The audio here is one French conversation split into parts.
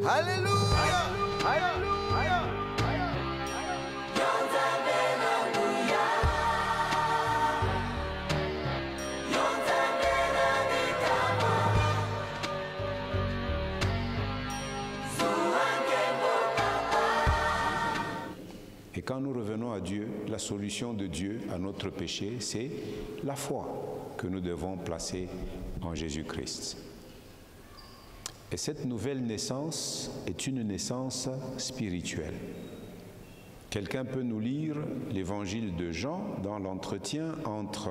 Alléluia. Alléluia. Et quand nous revenons à Dieu, la solution de Dieu à notre péché, c'est la foi que nous devons placer en Jésus-Christ. Et cette nouvelle naissance est une naissance spirituelle. Quelqu'un peut nous lire l'évangile de Jean dans l'entretien entre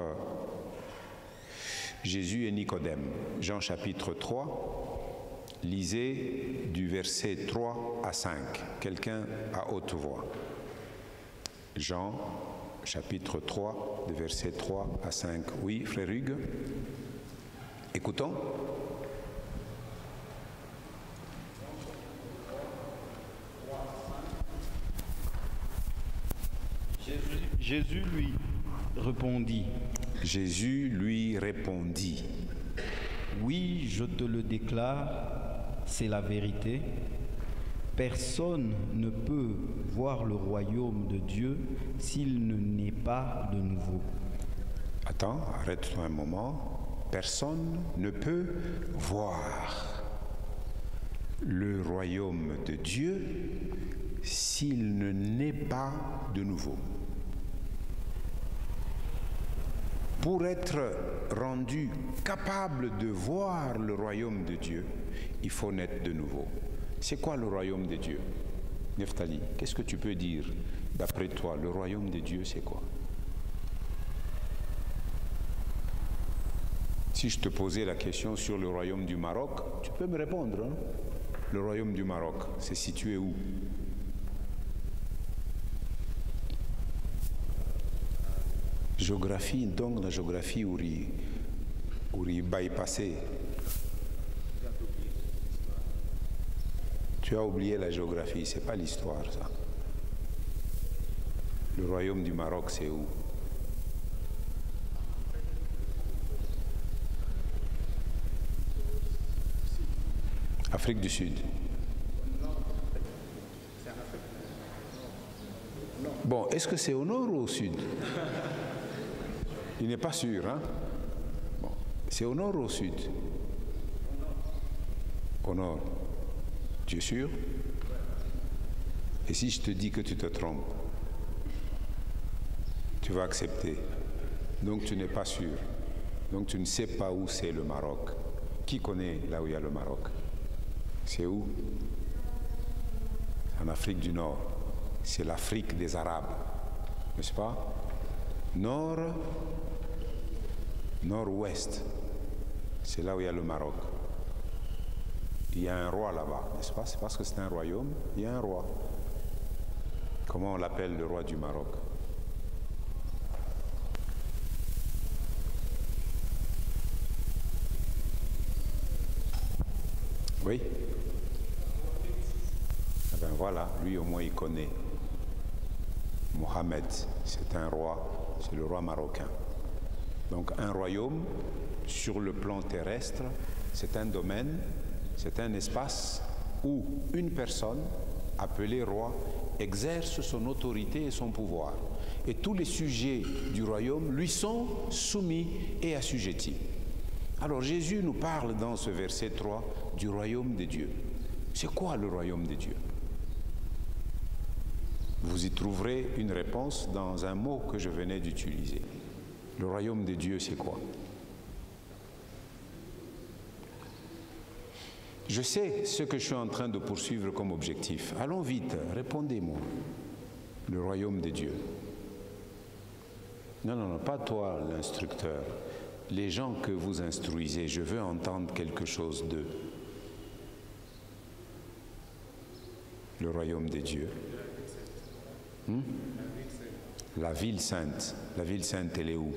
Jésus et Nicodème. Jean chapitre 3, lisez du verset 3 à 5. Quelqu'un à haute voix. Jean, chapitre 3, de versets 3 à 5. Oui, frère Hugues, écoutons. Jésus lui répondit. Jésus lui répondit. Oui, je te le déclare, c'est la vérité. Personne ne peut voir le royaume de Dieu s'il ne naît pas de nouveau. Attends, arrête-toi un moment. Personne ne peut voir le royaume de Dieu s'il ne naît pas de nouveau. Pour être rendu capable de voir le royaume de Dieu, il faut naître de nouveau. C'est quoi le royaume de Dieu? Nephtali, qu'est-ce que tu peux dire d'après toi? Le royaume de Dieu, c'est quoi? Si je te posais la question sur le royaume du Maroc, tu peux me répondre. Hein? Le royaume du Maroc, c'est situé où? Géographie, donc la géographie où il bypassé. Tu as oublié la géographie, c'est pas l'histoire ça. Le royaume du Maroc, c'est où? Afrique du Sud. Bon, est-ce que c'est au nord ou au sud? Il n'est pas sûr, hein? Bon, c'est au nord ou au sud? Au nord. Tu es sûr? Et si je te dis que tu te trompes, tu vas accepter. Donc tu n'es pas sûr. Donc tu ne sais pas où c'est le Maroc. Qui connaît là où il y a le Maroc? C'est où? En Afrique du Nord. C'est l'Afrique des Arabes, n'est-ce pas? Nord-ouest, c'est là où il y a le Maroc. Il y a un roi là-bas, n'est-ce pas? C'est parce que c'est un royaume, il y a un roi. Comment on l'appelle le roi du Maroc? Oui? Eh bien voilà, lui au moins il connaît. Mohamed, c'est un roi, c'est le roi marocain. Donc un royaume, sur le plan terrestre, c'est un domaine, c'est un espace où une personne, appelée roi, exerce son autorité et son pouvoir. Et tous les sujets du royaume lui sont soumis et assujettis. Alors Jésus nous parle dans ce verset 3 du royaume de Dieu. C'est quoi le royaume de Dieu? Vous y trouverez une réponse dans un mot que je venais d'utiliser. Le royaume de Dieu, c'est quoi? Je sais ce que je suis en train de poursuivre comme objectif. Allons vite, répondez-moi. Le royaume de Dieu. Non, non, non, pas toi, l'instructeur. Les gens que vous instruisez, je veux entendre quelque chose d'eux. Le royaume de Dieu. La ville sainte. La ville sainte, elle est où?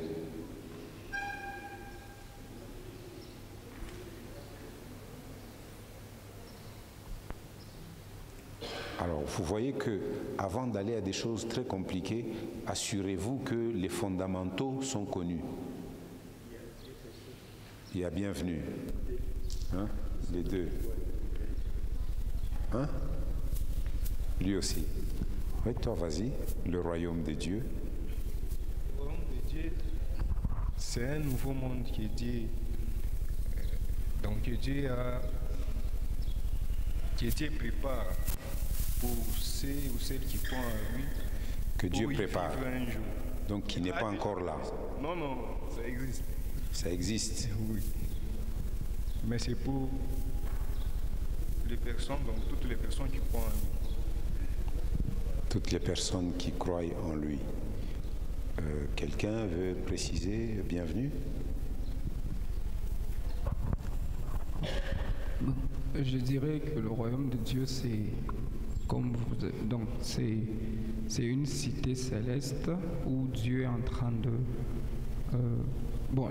Alors, vous voyez que, avant d'aller à des choses très compliquées, assurez-vous que les fondamentaux sont connus. Il y a bienvenue. Hein? Les deux. Hein? Lui aussi. Oui, toi, vas-y. Le royaume de Dieu. Le royaume de Dieu, c'est un nouveau monde que Dieu, que Dieu prépare pour ceux ou celles qui croient en lui. Que Dieu pour y prépare. vivre un jour. Donc, qui n'est pas encore là. Non, non, ça existe. Ça existe. Oui. Mais c'est pour les personnes, donc toutes les personnes qui croient en lui. Toutes les personnes qui croient en lui. Quelqu'un veut préciser? Bienvenue. Je dirais que le royaume de Dieu, c'est comme vous, donc c'est une cité céleste où Dieu est en train de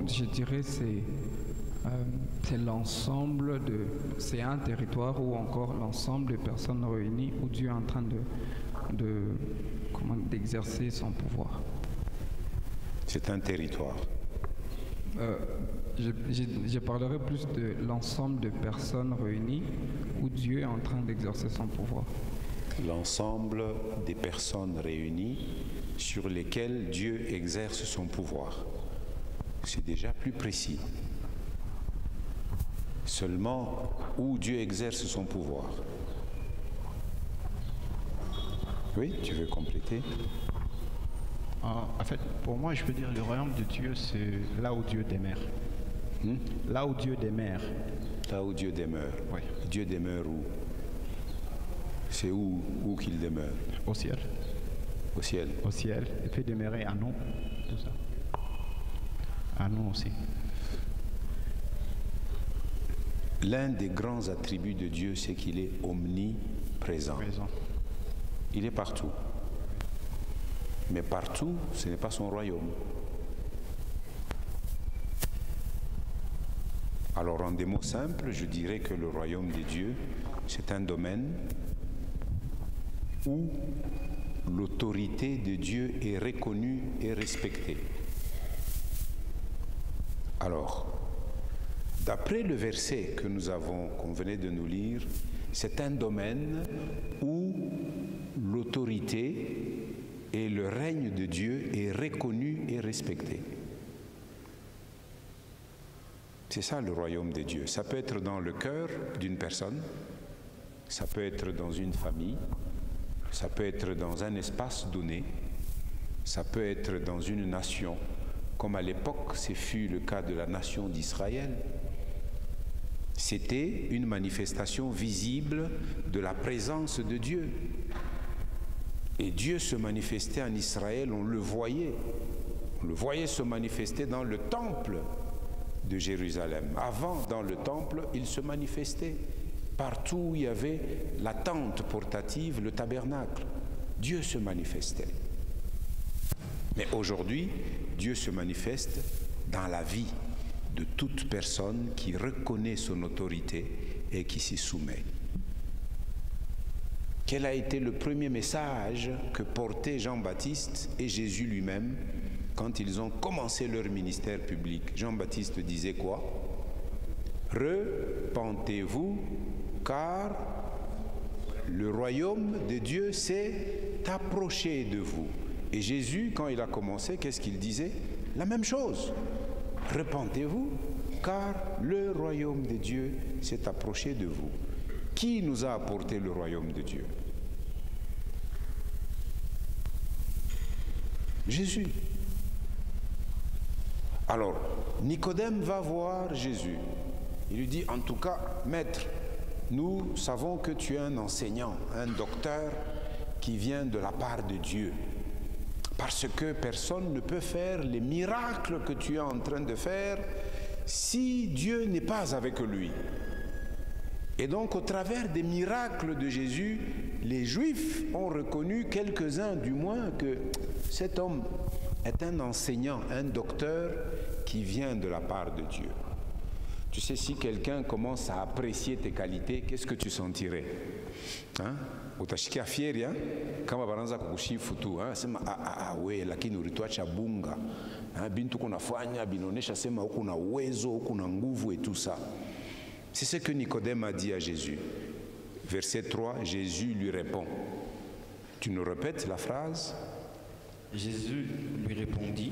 je dirais c'est l'ensemble de, c'est un territoire ou encore l'ensemble des personnes réunies où Dieu est en train d'exercer son pouvoir. C'est un territoire. Je parlerai plus de l'ensemble de personnes réunies où Dieu est en train d'exercer son pouvoir. L'ensemble des personnes réunies sur lesquelles Dieu exerce son pouvoir. C'est déjà plus précis. Seulement où Dieu exerce son pouvoir. Oui, tu veux compléter? En fait, pour moi, je peux dire le royaume de Dieu, c'est là où Dieu demeure. Là où Dieu demeure. Là où Dieu demeure. Oui. Dieu demeure où? C'est où qu'il demeure? Au ciel. Au ciel. Au ciel. Il peut demeurer à nous. Tout ça. À nous aussi. L'un des grands attributs de Dieu, c'est qu'il est omniprésent. Présent. Il est partout. Mais partout, ce n'est pas son royaume. Alors, en des mots simples, je dirais que le royaume de Dieu, c'est un domaine où l'autorité de Dieu est reconnue et respectée. Alors, d'après le verset qu'on venait de nous lire, c'est un domaine où l'autorité et le règne de Dieu est reconnu et respecté. C'est ça le royaume de Dieu. Ça peut être dans le cœur d'une personne, ça peut être dans une famille, ça peut être dans un espace donné, ça peut être dans une nation, comme à l'époque, ce fut le cas de la nation d'Israël. C'était une manifestation visible de la présence de Dieu. Et Dieu se manifestait en Israël, on le voyait se manifester dans le temple de Jérusalem. Avant, dans le temple, il se manifestait. Partout où il y avait la tente portative, le tabernacle, Dieu se manifestait. Mais aujourd'hui, Dieu se manifeste dans la vie de toute personne qui reconnaît son autorité et qui s'y soumet. Quel a été le premier message que portaient Jean-Baptiste et Jésus lui-même quand ils ont commencé leur ministère public? Jean-Baptiste disait quoi? Repentez-vous, car le royaume de Dieu s'est approché de vous. Et Jésus, quand il a commencé, qu'est-ce qu'il disait? La même chose. Repentez-vous, car le royaume de Dieu s'est approché de vous. Qui nous a apporté le royaume de Dieu? Jésus. Alors, Nicodème va voir Jésus. Il lui dit, en tout cas, maître, nous savons que tu es un enseignant, un docteur qui vient de la part de Dieu. Parce que personne ne peut faire les miracles que tu es en train de faire si Dieu n'est pas avec lui. Et donc, au travers des miracles de Jésus, les Juifs ont reconnu, quelques-uns du moins, que cet homme est un enseignant, un docteur qui vient de la part de Dieu. Tu sais, si quelqu'un commence à apprécier tes qualités, qu'est-ce que tu sentirais? Utashikia fieri, kama baranza kukushifu tu, sema we lakini ulituacha bunga, bintu kunafanya binaonesha sema huko na uwezo, huko na nguvu et tout ça. C'est ce que Nicodème a dit à Jésus. Verset 3, Jésus lui répond. Tu nous répètes la phrase? Jésus lui répondit,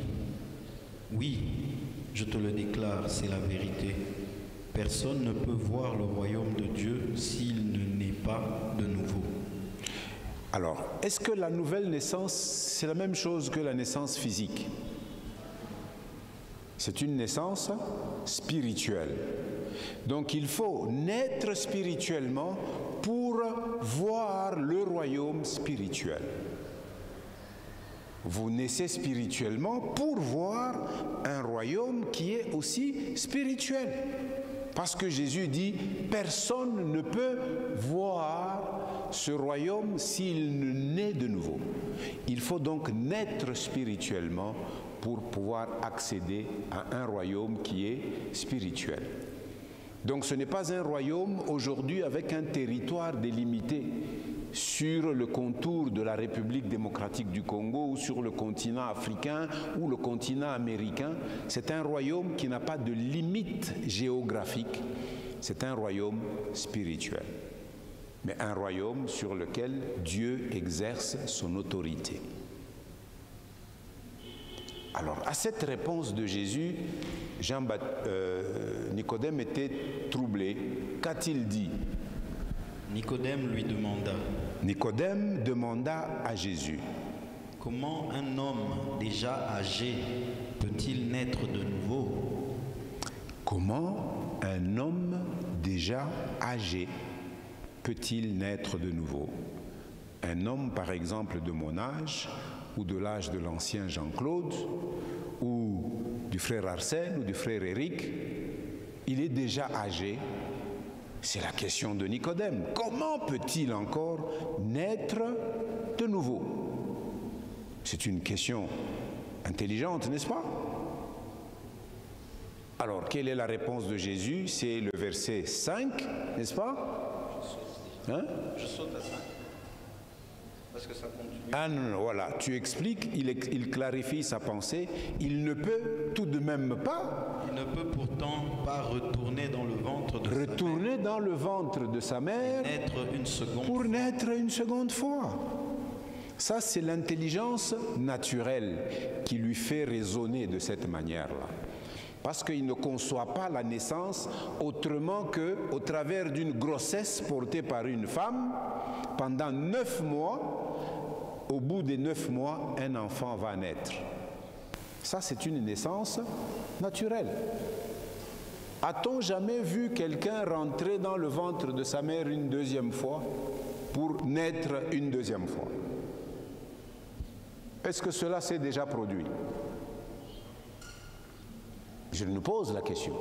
oui, je te le déclare, c'est la vérité. Personne ne peut voir le royaume de Dieu s'il ne naît pas de nouveau. Alors, est-ce que la nouvelle naissance, c'est la même chose que la naissance physique? C'est une naissance spirituelle. Donc il faut naître spirituellement pour voir le royaume spirituel. Vous naissez spirituellement pour voir un royaume qui est aussi spirituel. Parce que Jésus dit, personne ne peut voir ce royaume s'il ne naît de nouveau. Il faut donc naître spirituellement pour pouvoir accéder à un royaume qui est spirituel. Donc ce n'est pas un royaume aujourd'hui avec un territoire délimité sur le contour de la République démocratique du Congo ou sur le continent africain ou le continent américain. C'est un royaume qui n'a pas de limite géographique. C'est un royaume spirituel. Mais un royaume sur lequel Dieu exerce son autorité. Alors, à cette réponse de Jésus, Nicodème était troublé. Qu'a-t-il dit? Nicodème lui demanda. Nicodème demanda à Jésus. Comment un homme déjà âgé peut-il naître de nouveau? Comment un homme déjà âgé peut-il naître de nouveau? Un homme, par exemple, de mon âge, ou de l'âge de l'ancien Jean-Claude, ou du frère Arsène, ou du frère Éric, il est déjà âgé. C'est la question de Nicodème. Comment peut-il encore naître de nouveau? C'est une question intelligente, n'est-ce pas? Alors, quelle est la réponse de Jésus? C'est le verset 5, n'est-ce pas? Hein? Je saute à 5. Parce que ça continue. Ah non, voilà, tu expliques, il clarifie sa pensée, il ne peut tout de même pas... Il ne peut pourtant pas retourner dans le ventre de retourner dans le ventre de sa mère pour naître une seconde fois. Ça, c'est l'intelligence naturelle qui lui fait raisonner de cette manière-là. Parce qu'il ne conçoit pas la naissance autrement qu'au travers d'une grossesse portée par une femme pendant 9 mois. Au bout des 9 mois, un enfant va naître. Ça, c'est une naissance naturelle. A-t-on jamais vu quelqu'un rentrer dans le ventre de sa mère une deuxième fois pour naître une deuxième fois? Est-ce que cela s'est déjà produit? Je nous pose la question.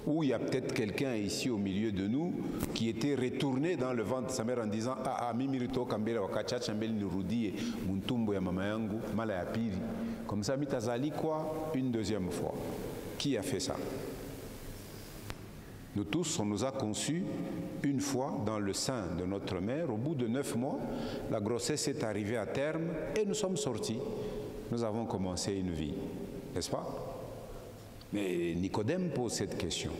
Ou il y a peut-être quelqu'un ici au milieu de nous qui était retourné dans le ventre de sa mère en disant « Ah, mimirito kambele wakacha chambele nirudie muntumbo ya mama yangu mala ya pili. » Comme ça, mitazali quoi? Une deuxième fois. Qui a fait ça? Nous tous, on nous a conçus une fois dans le sein de notre mère. Au bout de 9 mois, la grossesse est arrivée à terme et nous sommes sortis. Nous avons commencé une vie, n'est-ce pas? Mais Nicodème pose cette question.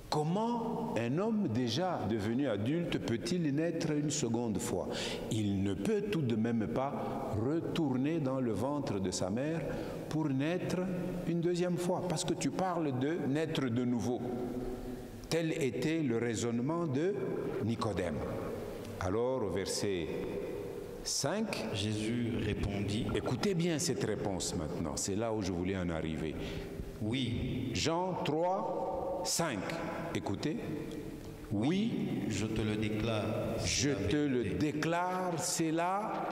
Comment un homme déjà devenu adulte peut-il naître une seconde fois? Il ne peut tout de même pas retourner dans le ventre de sa mère pour naître une deuxième fois. Parce que tu parles de naître de nouveau. Tel était le raisonnement de Nicodème. Alors, au verset 5, Jésus répondit. Écoutez bien cette réponse maintenant, c'est là où je voulais en arriver. Oui. Jean 3, 5. Écoutez. Oui, je te le déclare. Je te le déclare, c'est la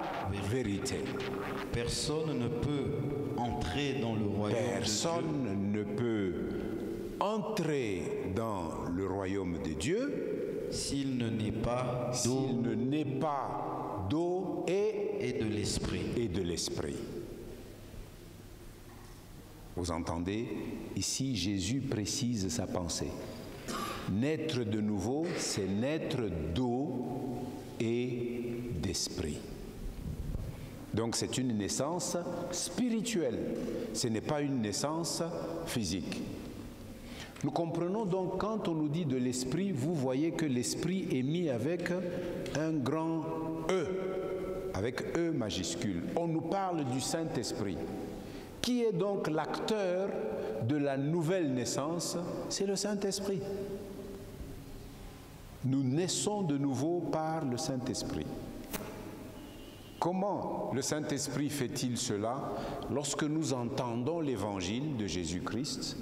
vérité. Personne ne peut entrer dans le royaume de Dieu. Personne ne peut entrer dans le royaume de Dieu s'il ne naît pas d'eau, s'il ne naît pas d'eau et de l'esprit. Et de l'esprit. Vous entendez? Ici, Jésus précise sa pensée. Naître de nouveau, c'est naître d'eau et d'esprit. Donc c'est une naissance spirituelle. Ce n'est pas une naissance physique. Nous comprenons donc quand on nous dit de l'esprit, vous voyez que l'esprit est mis avec un grand E, avec E majuscule. On nous parle du Saint-Esprit. Qui est donc l'acteur de la nouvelle naissance? C'est le Saint-Esprit. Nous naissons de nouveau par le Saint-Esprit. Comment le Saint-Esprit fait-il cela? Lorsque nous entendons l'évangile de Jésus-Christ,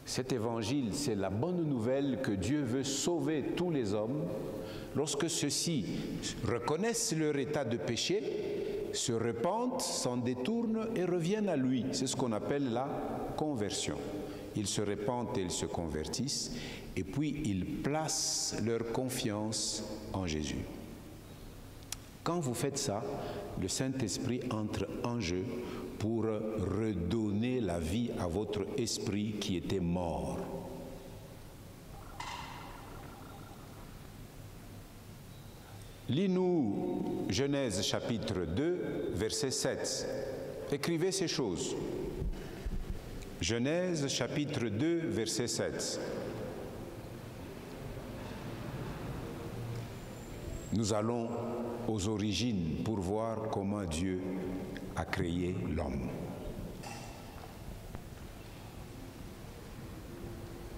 cet évangile, c'est la bonne nouvelle que Dieu veut sauver tous les hommes. Lorsque ceux-ci reconnaissent leur état de péché, se repentent, s'en détournent et reviennent à lui. C'est ce qu'on appelle la conversion. Ils se repentent et ils se convertissent, et puis ils placent leur confiance en Jésus. Quand vous faites ça, le Saint-Esprit entre en jeu pour redonner la vie à votre esprit qui était mort. Lis-nous Genèse chapitre 2, verset 7. Écrivez ces choses. Genèse chapitre 2, verset 7. Nous allons aux origines pour voir comment Dieu a créé l'homme.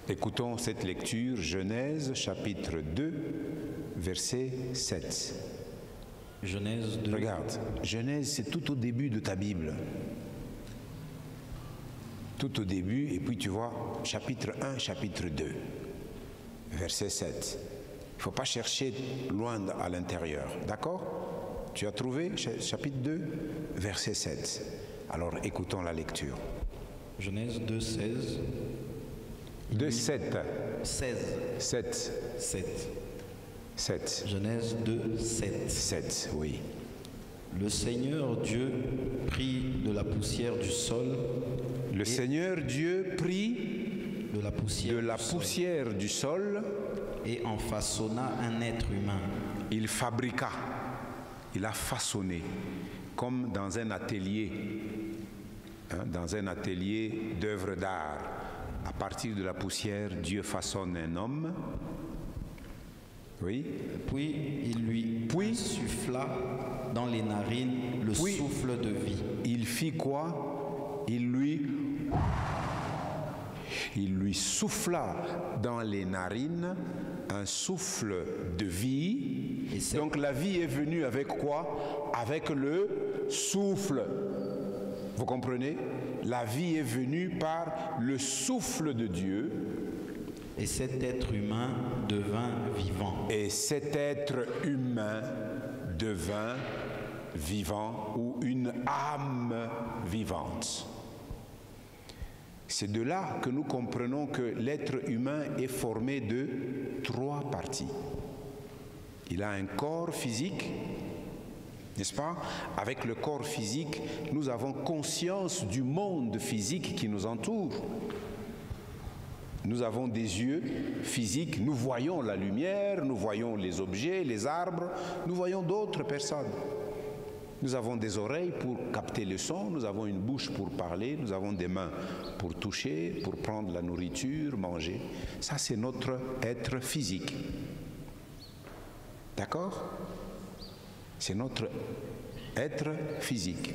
Écoutons cette lecture, Genèse chapitre 2, verset 7. Genèse 2. Regarde, Genèse, c'est tout au début de ta Bible. Tout au début, et puis tu vois, chapitre 1, chapitre 2, verset 7. Il ne faut pas chercher loin à l'intérieur, d'accord? Tu as trouvé chapitre 2, verset 7. Alors écoutons la lecture. Genèse 2, 16. 2, 7. 16. 7. 7. 7. Genèse 2, 7. 7, oui. Le Seigneur Dieu prit de la poussière du sol. Le Seigneur Dieu prit de la poussière du sol et en façonna un être humain. Il fabriqua, il a façonné, comme dans un atelier, dans un atelier d'œuvres d'art. À partir de la poussière, Dieu façonne un homme. Oui. Puis il lui souffla dans les narines le souffle de vie. Il fit quoi? Il lui souffla dans les narines un souffle de vie. Donc la vie est venue avec quoi? Avec le souffle. Vous comprenez? La vie est venue par le souffle de Dieu. Et cet être humain devint vivant. Et cet être humain devint vivant ou une âme vivante. C'est de là que nous comprenons que l'être humain est formé de 3 parties. Il a un corps physique, n'est-ce pas? Avec le corps physique, nous avons conscience du monde physique qui nous entoure. Nous avons des yeux physiques, nous voyons la lumière, nous voyons les objets, les arbres, nous voyons d'autres personnes. Nous avons des oreilles pour capter le son, nous avons une bouche pour parler, nous avons des mains pour toucher, pour prendre la nourriture, manger. Ça, c'est notre être physique. D'accord? C'est notre être physique.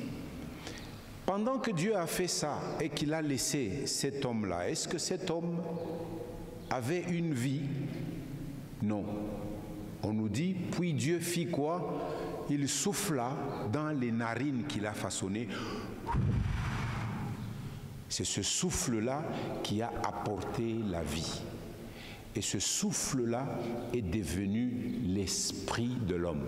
Pendant que Dieu a fait ça et qu'il a laissé cet homme-là, est-ce que cet homme avait une vie? Non. On nous dit, puis Dieu fit quoi? Il souffla dans les narines qu'il a façonnées. C'est ce souffle-là qui a apporté la vie. Et ce souffle-là est devenu l'esprit de l'homme.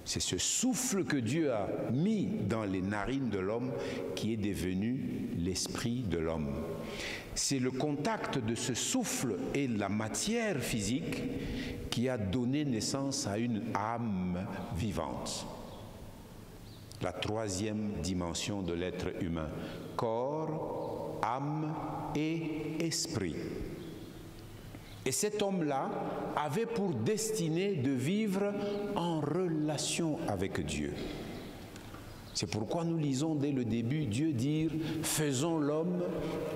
C'est ce souffle que Dieu a mis dans les narines de l'homme qui est devenu l'esprit de l'homme. C'est le contact de ce souffle et la matière physique qui a donné naissance à une âme vivante. La 3e dimension de l'être humain. Corps, âme et esprit. Et cet homme-là avait pour destinée de vivre en relation avec Dieu. C'est pourquoi nous lisons dès le début Dieu dire « Faisons l'homme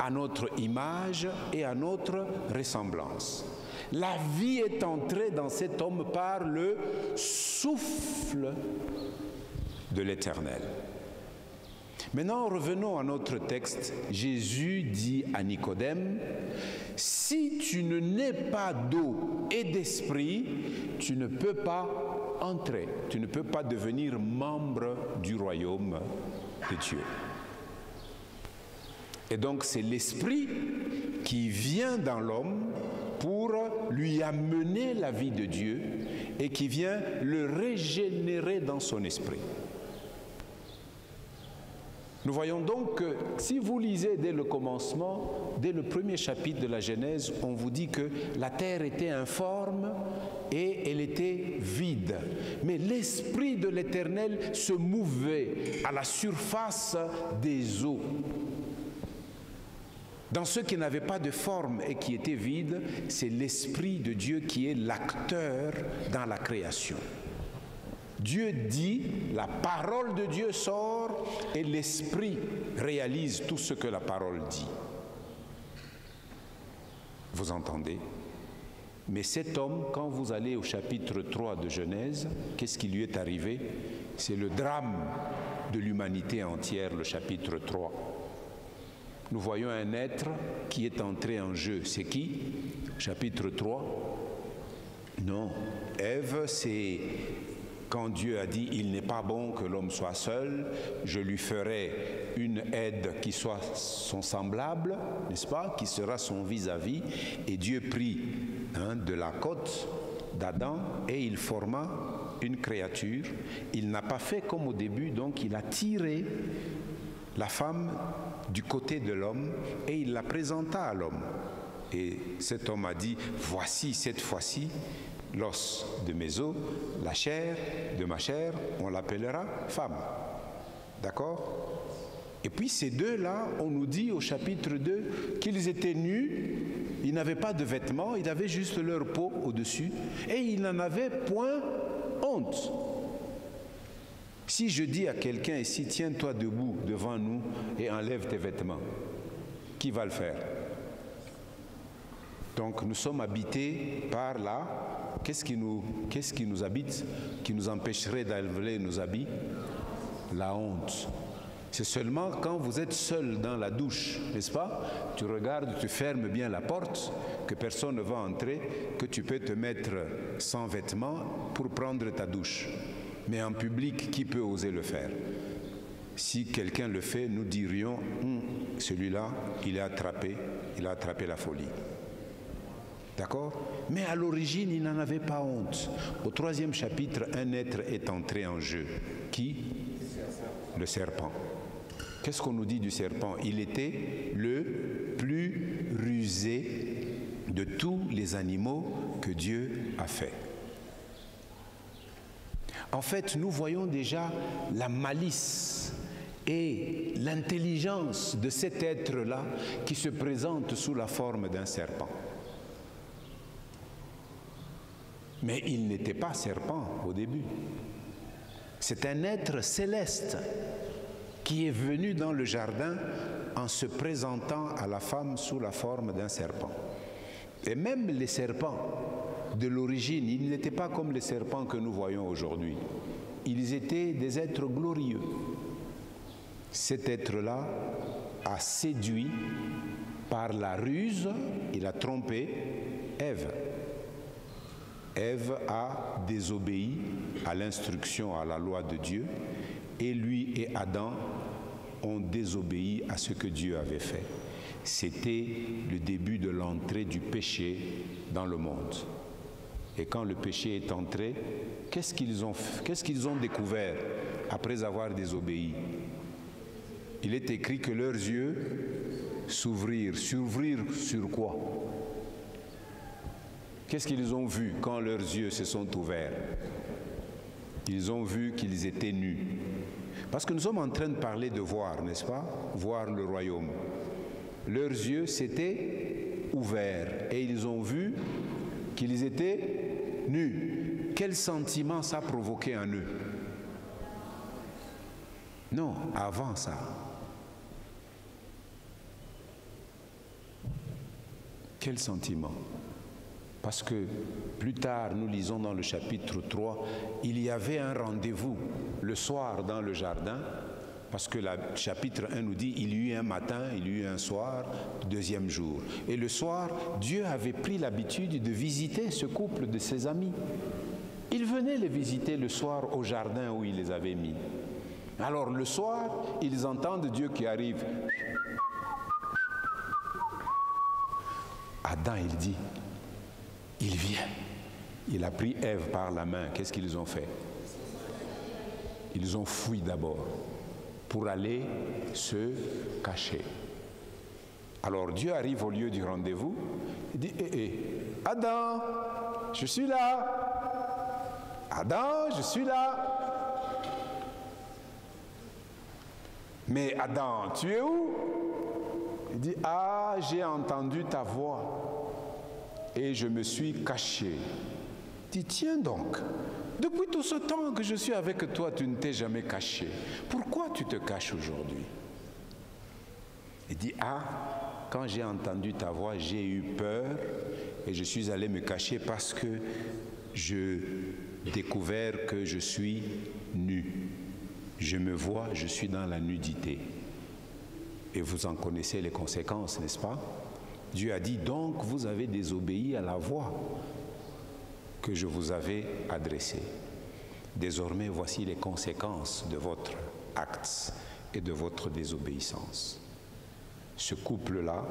à notre image et à notre ressemblance ». La vie est entrée dans cet homme par le souffle de l'Éternel. Maintenant, revenons à notre texte. Jésus dit à Nicodème, « Si tu ne nais pas d'eau et d'esprit, tu ne peux pas entrer, tu ne peux pas devenir membre du royaume de Dieu. » Et donc, c'est l'esprit qui vient dans l'homme pour lui amener la vie de Dieu et qui vient le régénérer dans son esprit. Nous voyons donc que si vous lisez dès le commencement, dès le premier chapitre de la Genèse, on vous dit que la terre était informe et elle était vide. Mais l'Esprit de l'Éternel se mouvait à la surface des eaux. Dans ceux qui n'avaient pas de forme et qui étaient vides, c'est l'Esprit de Dieu qui est l'acteur dans la création. Dieu dit, la parole de Dieu sort et l'Esprit réalise tout ce que la parole dit. Vous entendez? Mais cet homme, quand vous allez au chapitre 3 de Genèse, qu'est-ce qui lui est arrivé? C'est le drame de l'humanité entière, le chapitre 3. Nous voyons un être qui est entré en jeu. C'est qui? Chapitre 3. Non, Ève, c'est quand Dieu a dit « Il n'est pas bon que l'homme soit seul, je lui ferai une aide qui soit son semblable, n'est-ce pas, qui sera son vis-à-vis. » Et Dieu prit de la côte d'Adam et il forma une créature. Il n'a pas fait comme au début, donc il a tiré la femme du côté de l'homme et il la présenta à l'homme. Et cet homme a dit « Voici cette fois-ci l'os de mes os, la chair de ma chair, on l'appellera femme. » D'accord? Et puis ces deux-là, on nous dit au chapitre 2 qu'ils étaient nus, ils n'avaient pas de vêtements, ils avaient juste leur peau au-dessus et ils n'en avaient point honte. Si je dis à quelqu'un ici, tiens-toi debout devant nous et enlève tes vêtements, qui va le faire? Donc nous sommes habités par là. Qu'est-ce qui nous habite, qui nous empêcherait d'enlever nos habits? La honte. C'est seulement quand vous êtes seul dans la douche, n'est-ce pas? Tu regardes, tu fermes bien la porte, que personne ne va entrer, que tu peux te mettre sans vêtements pour prendre ta douche. Mais en public, qui peut oser le faire? Si quelqu'un le fait, nous dirions, celui-là, il a attrapé la folie. D'accord? Mais à l'origine, il n'en avait pas honte. Au 3e chapitre, un être est entré en jeu. Qui? Le serpent. Qu'est-ce qu'on nous dit du serpent? Il était le plus rusé de tous les animaux que Dieu a fait. En fait, nous voyons déjà la malice et l'intelligence de cet être-là qui se présente sous la forme d'un serpent. Mais il n'était pas serpent au début. C'est un être céleste qui est venu dans le jardin en se présentant à la femme sous la forme d'un serpent. Et même les serpents de l'origine, ils n'étaient pas comme les serpents que nous voyons aujourd'hui. Ils étaient des êtres glorieux. Cet être-là a séduit par la ruse, il a trompé Ève. Ève a désobéi à l'instruction, à la loi de Dieu, et lui et Adam ont désobéi à ce que Dieu avait fait. C'était le début de l'entrée du péché dans le monde. Et quand le péché est entré, qu'est-ce qu'ils ont découvert après avoir désobéi? Il est écrit que leurs yeux s'ouvrirent. S'ouvrir sur quoi? Qu'est-ce qu'ils ont vu quand leurs yeux se sont ouverts? Ils ont vu qu'ils étaient nus. Parce que nous sommes en train de parler de voir, n'est-ce pas? Voir le royaume. Leurs yeux s'étaient ouverts et ils ont vu qu'ils étaient nus. Quel sentiment ça a provoqué en eux? Non, avant ça. Quel sentiment? Parce que plus tard, nous lisons dans le chapitre 3, il y avait un rendez-vous le soir dans le jardin, parce que le chapitre 1 nous dit, il y eut un matin, il y eut un soir, deuxième jour. Et le soir, Dieu avait pris l'habitude de visiter ce couple de ses amis. Il venait les visiter le soir au jardin où il les avait mis. Alors le soir, ils entendent Dieu qui arrive. Adam, il dit, il vient. Il a pris Ève par la main. Qu'est-ce qu'ils ont fait? Ils ont fui d'abord pour aller se cacher. Alors Dieu arrive au lieu du rendez-vous. Il dit, Adam, je suis là. Adam, je suis là. Mais Adam, tu es où? Il dit, ah, j'ai entendu ta voix et je me suis caché. Il dit, tiens donc, depuis tout ce temps que je suis avec toi, tu ne t'es jamais caché. Pourquoi tu te caches aujourd'hui? Il dit, ah, quand j'ai entendu ta voix, j'ai eu peur et je suis allé me cacher parce que je découvert que je suis nu. Je me vois, je suis dans la nudité. Et vous en connaissez les conséquences, n'est-ce pas? Dieu a dit, donc vous avez désobéi à la voix que je vous avais adressée. Désormais, voici les conséquences de votre acte et de votre désobéissance. Ce couple-là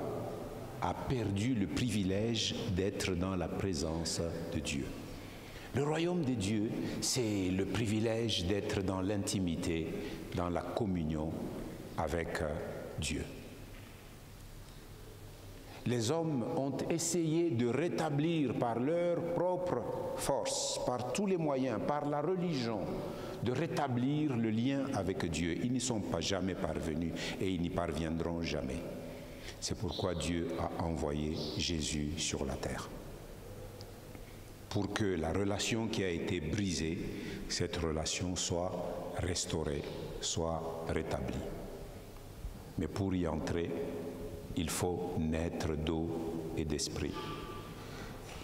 a perdu le privilège d'être dans la présence de Dieu. Le royaume de Dieu, c'est le privilège d'être dans l'intimité, dans la communion avec Dieu. Les hommes ont essayé de rétablir par leur propre force, par tous les moyens, par la religion, de rétablir le lien avec Dieu. Ils n'y sont pas jamais parvenus et ils n'y parviendront jamais. C'est pourquoi Dieu a envoyé Jésus sur la terre. Pour que la relation qui a été brisée, cette relation soit restaurée, soit rétablie. Mais pour y entrer, il faut naître d'eau et d'esprit.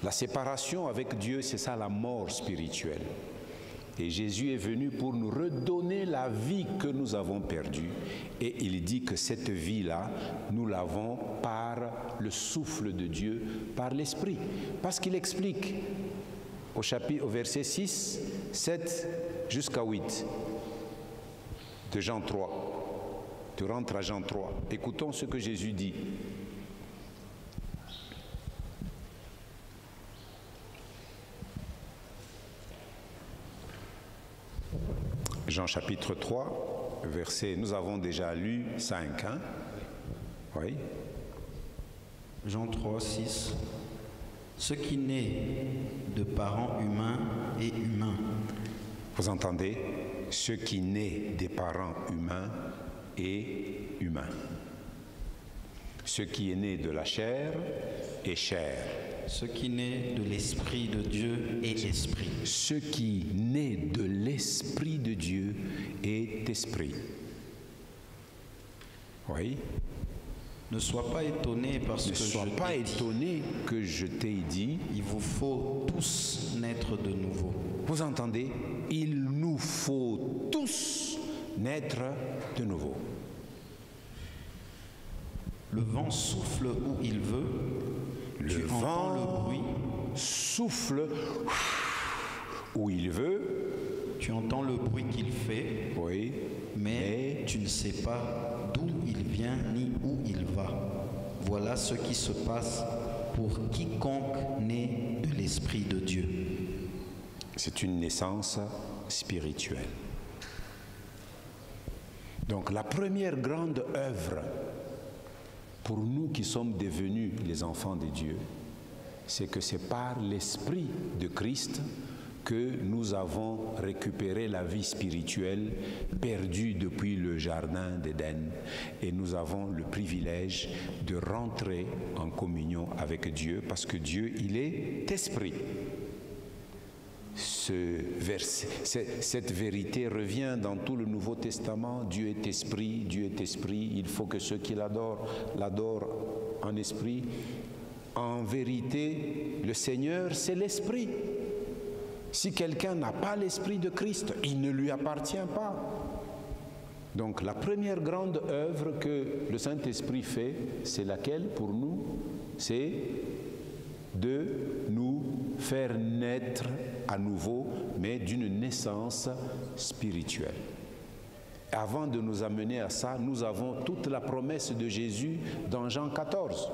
La séparation avec Dieu, c'est ça la mort spirituelle. Et Jésus est venu pour nous redonner la vie que nous avons perdue. Et il dit que cette vie-là, nous l'avons par le souffle de Dieu, par l'esprit. Parce qu'il explique au verset 6, 7 jusqu'à 8 de Jean 3. Tu rentres à Jean 3. Écoutons ce que Jésus dit. Jean chapitre 3, verset, nous avons déjà lu 5, hein? Oui. Jean 3, 6. Ce qui naît de parents humains est humain. Vous entendez? Ce qui naît des parents humains est humain. Ce qui est né de la chair est chair. Ce qui naît de l'Esprit de Dieu est esprit. Ce qui naît de l'Esprit de Dieu est esprit. Oui. Ne sois pas étonné parce que ne sois pas étonné que je t'ai dit. Il vous faut tous naître de nouveau. Vous entendez? Il nous faut tous naître de nouveau. Le vent souffle où il veut. Le vent souffle où il veut. Tu entends le bruit qu'il fait. Oui. Mais tu ne sais pas d'où il vient ni où il va. Voilà ce qui se passe pour quiconque naît de l'Esprit de Dieu. C'est une naissance spirituelle. Donc la première grande œuvre pour nous qui sommes devenus les enfants de Dieu, c'est que c'est par l'Esprit de Christ que nous avons récupéré la vie spirituelle perdue depuis le jardin d'Éden. Et nous avons le privilège de rentrer en communion avec Dieu, parce que Dieu, il est esprit. cette vérité revient dans tout le Nouveau Testament. Dieu est esprit, Dieu est esprit. Il faut que ceux qui l'adorent en esprit. En vérité, le Seigneur, c'est l'esprit. Si quelqu'un n'a pas l'esprit de Christ, il ne lui appartient pas. Donc la première grande œuvre que le Saint-Esprit fait, c'est laquelle pour nous? C'est de nous faire naître à nouveau, mais d'une naissance spirituelle. Avant de nous amener à ça, nous avons toute la promesse de Jésus dans Jean 14.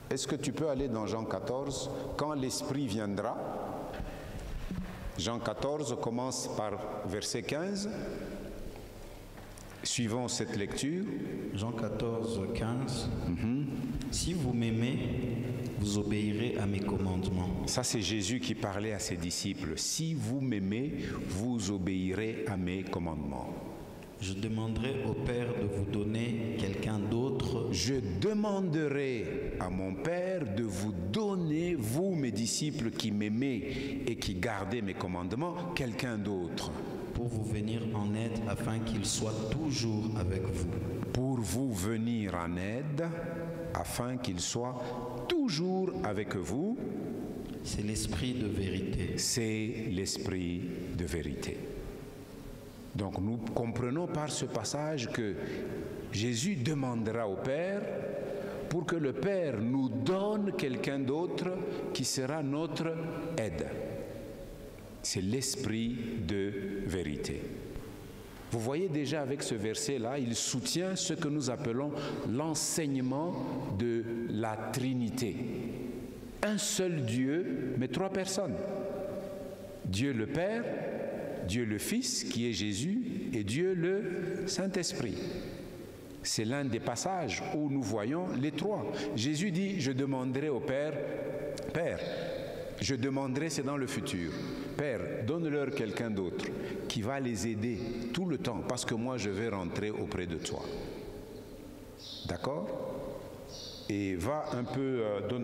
Est-ce que tu peux aller dans Jean 14? Quand l'Esprit viendra, Jean 14 commence par verset 15. Suivons cette lecture. Jean 14, 15. Si vous m'aimez, vous obéirez à mes commandements. Ça, c'est Jésus qui parlait à ses disciples. Si vous m'aimez, vous obéirez à mes commandements. Je demanderai au Père de vous donner quelqu'un d'autre. Je demanderai à mon Père de vous donner, vous, mes disciples qui m'aimez et qui gardez mes commandements, quelqu'un d'autre. Pour vous venir en aide afin qu'il soit toujours avec vous. Pour vous venir en aide afin qu'il soit toujours avec vous. C'est l'esprit de vérité. C'est l'esprit de vérité. Donc nous comprenons par ce passage que Jésus demandera au Père pour que le Père nous donne quelqu'un d'autre qui sera notre aide. C'est l'esprit de vérité. Vous voyez déjà avec ce verset-là, il soutient ce que nous appelons l'enseignement de la Trinité. Un seul Dieu, mais trois personnes. Dieu le Père, Dieu le Fils, qui est Jésus, et Dieu le Saint-Esprit. C'est l'un des passages où nous voyons les trois. Jésus dit, je demanderai au Père, Père, je demanderai, c'est dans le futur, Père, donne-leur quelqu'un d'autre qui va les aider tout le temps, parce que moi je vais rentrer auprès de toi. D'accord? Et va un peu,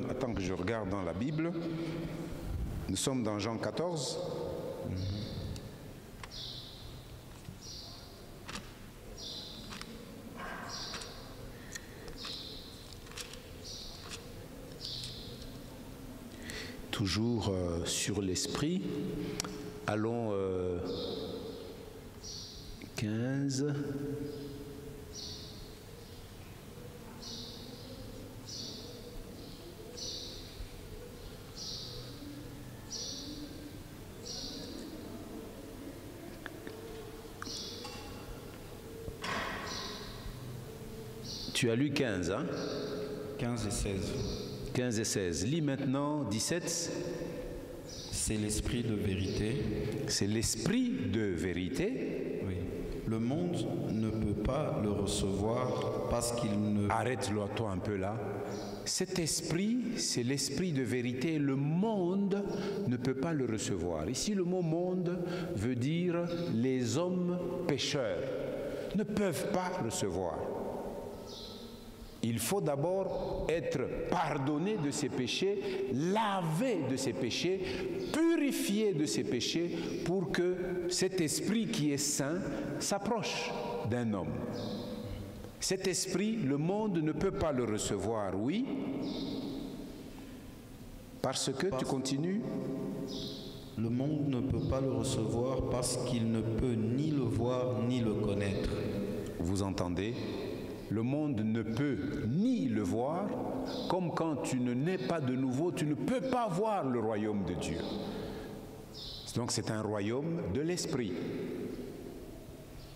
attends que je regarde dans la Bible. Nous sommes dans Jean 14. Toujours sur l'esprit. Allons 15. Tu as lu 15, hein? 15 et 16. 15 et 16. Lis maintenant 17. C'est l'esprit de vérité. C'est l'esprit de vérité. Oui. Le monde ne peut pas le recevoir parce qu'il ne... Arrête-toi un peu là. Cet esprit, c'est l'esprit de vérité. Le monde ne peut pas le recevoir. Ici, le mot monde veut dire les hommes pécheurs ne peuvent pas recevoir. Il faut d'abord être pardonné de ses péchés, lavé de ses péchés, purifié de ses péchés pour que cet esprit qui est saint s'approche d'un homme. Cet esprit, le monde ne peut pas le recevoir, oui, parce que, tu continues? Le monde ne peut pas le recevoir parce qu'il ne peut ni le voir ni le connaître. Vous entendez? Le monde ne peut ni le voir, comme quand tu ne nais pas de nouveau, tu ne peux pas voir le royaume de Dieu. Donc c'est un royaume de l'esprit.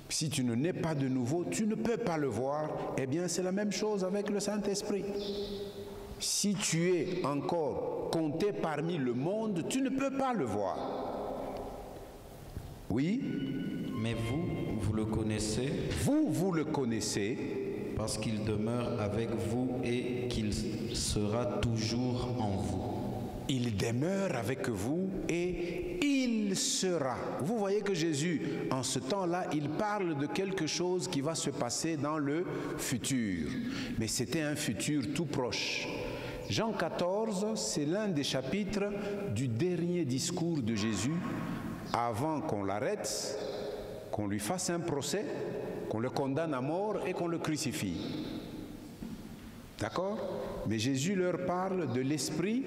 Si tu ne nais pas de nouveau, tu ne peux pas le voir. Eh bien, c'est la même chose avec le Saint-Esprit. Si tu es encore compté parmi le monde, tu ne peux pas le voir. Oui? Mais vous, vous le connaissez. Vous le connaissez. Parce qu'il demeure avec vous et qu'il sera toujours en vous. Il demeure avec vous et il sera. Vous voyez que Jésus, en ce temps-là, il parle de quelque chose qui va se passer dans le futur. Mais c'était un futur tout proche. Jean 14, c'est l'un des chapitres du dernier discours de Jésus avant qu'on l'arrête, qu'on lui fasse un procès, qu'on le condamne à mort et qu'on le crucifie. D'accord? Mais Jésus leur parle de l'Esprit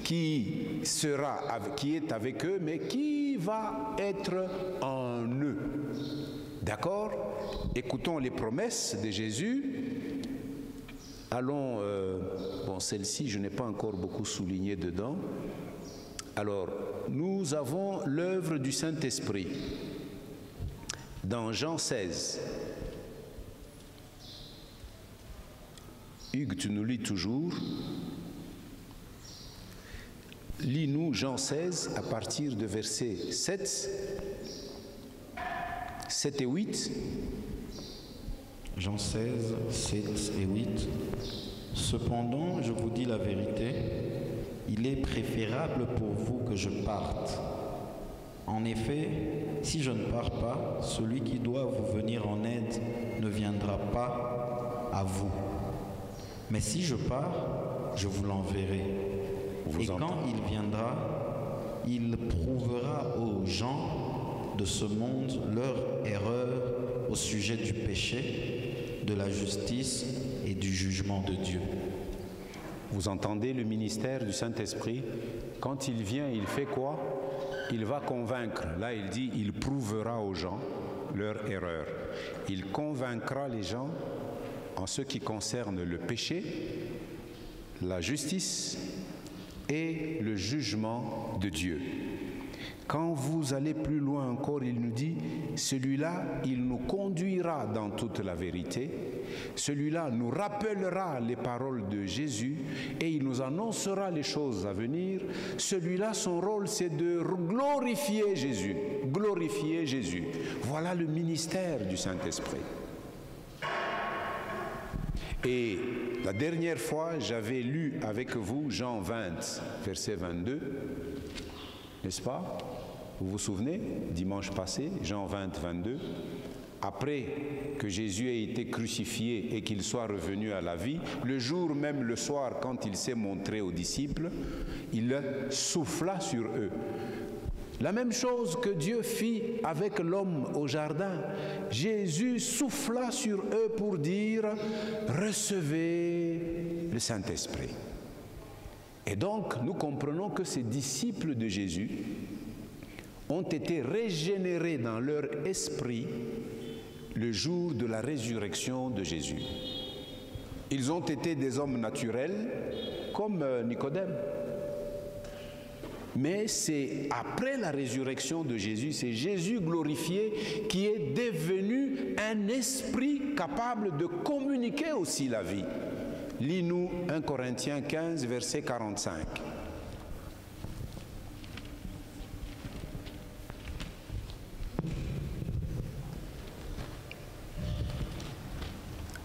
qui est avec eux, mais qui va être en eux. D'accord? Écoutons les promesses de Jésus. Allons, celle-ci, je n'ai pas encore beaucoup souligné dedans. Alors, nous avons l'œuvre du Saint-Esprit. Dans Jean 16. Hugues, tu nous lis toujours. Lis-nous Jean 16 à partir de versets 7 et 8. Jean 16, 7 et 8. Cependant, je vous dis la vérité, il est préférable pour vous que je parte. En effet, si je ne pars pas, celui qui doit vous venir en aide ne viendra pas à vous. Mais si je pars, je vous l'enverrai. Et quand il viendra, il prouvera aux gens de ce monde leur erreur au sujet du péché, de la justice et du jugement de Dieu. Vous entendez le ministère du Saint-Esprit? Quand il vient, il fait quoi? Il va convaincre. Là, il dit, il prouvera aux gens leur erreur. Il convaincra les gens en ce qui concerne le péché, la justice et le jugement de Dieu. Quand vous allez plus loin encore, il nous dit, celui-là, il nous conduira dans toute la vérité, celui-là nous rappellera les paroles de Jésus et il nous annoncera les choses à venir. Celui-là, son rôle, c'est de glorifier Jésus, glorifier Jésus. Voilà le ministère du Saint-Esprit. Et la dernière fois, j'avais lu avec vous Jean 20, verset 22, n'est-ce pas? Vous vous souvenez, dimanche passé, Jean 20, 22, après que Jésus ait été crucifié et qu'il soit revenu à la vie, le jour même, le soir, quand il s'est montré aux disciples, il souffla sur eux. La même chose que Dieu fit avec l'homme au jardin. Jésus souffla sur eux pour dire « Recevez le Saint-Esprit ». Et donc, nous comprenons que ces disciples de Jésus ont été régénérés dans leur esprit le jour de la résurrection de Jésus. Ils ont été des hommes naturels comme Nicodème. Mais c'est après la résurrection de Jésus, c'est Jésus glorifié qui est devenu un esprit capable de communiquer aussi la vie. Lis-nous 1 Corinthiens 15, verset 45.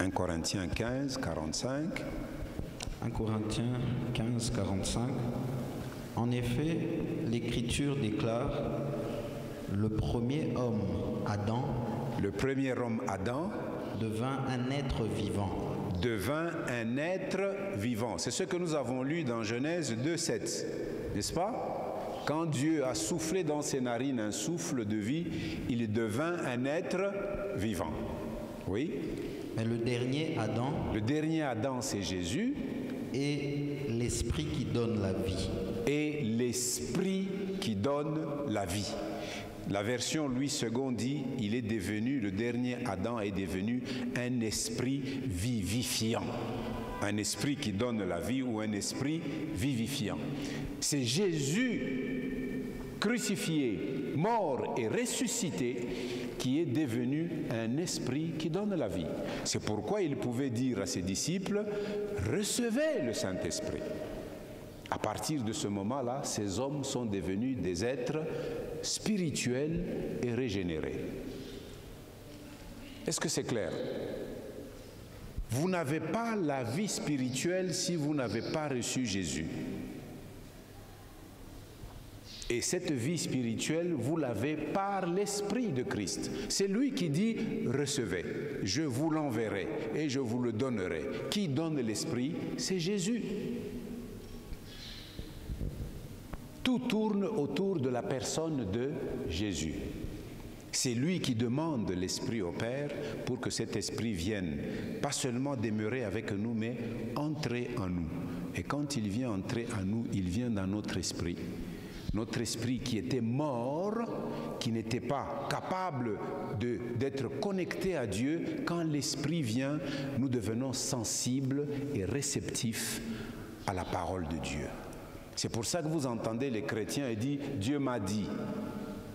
« 1 Corinthiens 15, 45. 1 Corinthiens 15, 45. En effet, l'Écriture déclare le premier homme, Adam, devint un être vivant. C'est ce que nous avons lu dans Genèse 2, 7, n'est-ce pas? Quand Dieu a soufflé dans ses narines un souffle de vie, il devint un être vivant. Oui. Mais le dernier Adam, c'est Jésus. Et l'Esprit qui donne la vie. La version Louis II dit, il est devenu, le dernier Adam est devenu un esprit vivifiant. Un esprit qui donne la vie ou un esprit vivifiant. C'est Jésus crucifié, mort et ressuscité qui est devenu un esprit qui donne la vie. C'est pourquoi il pouvait dire à ses disciples, recevez le Saint-Esprit. À partir de ce moment-là, ces hommes sont devenus des êtres spirituels et régénérés. Est-ce que c'est clair? Vous n'avez pas la vie spirituelle si vous n'avez pas reçu Jésus. Et cette vie spirituelle, vous l'avez par l'Esprit de Christ. C'est lui qui dit, recevez, je vous l'enverrai et je vous le donnerai. Qui donne l'Esprit? C'est Jésus. Tout tourne autour de la personne de Jésus. C'est lui qui demande l'Esprit au Père pour que cet Esprit vienne, pas seulement demeurer avec nous, mais entrer en nous. Et quand il vient entrer en nous, il vient dans notre esprit. Notre esprit qui était mort, qui n'était pas capable d'être connecté à Dieu, quand l'Esprit vient, nous devenons sensibles et réceptifs à la parole de Dieu. C'est pour ça que vous entendez les chrétiens dire « Dieu m'a dit ».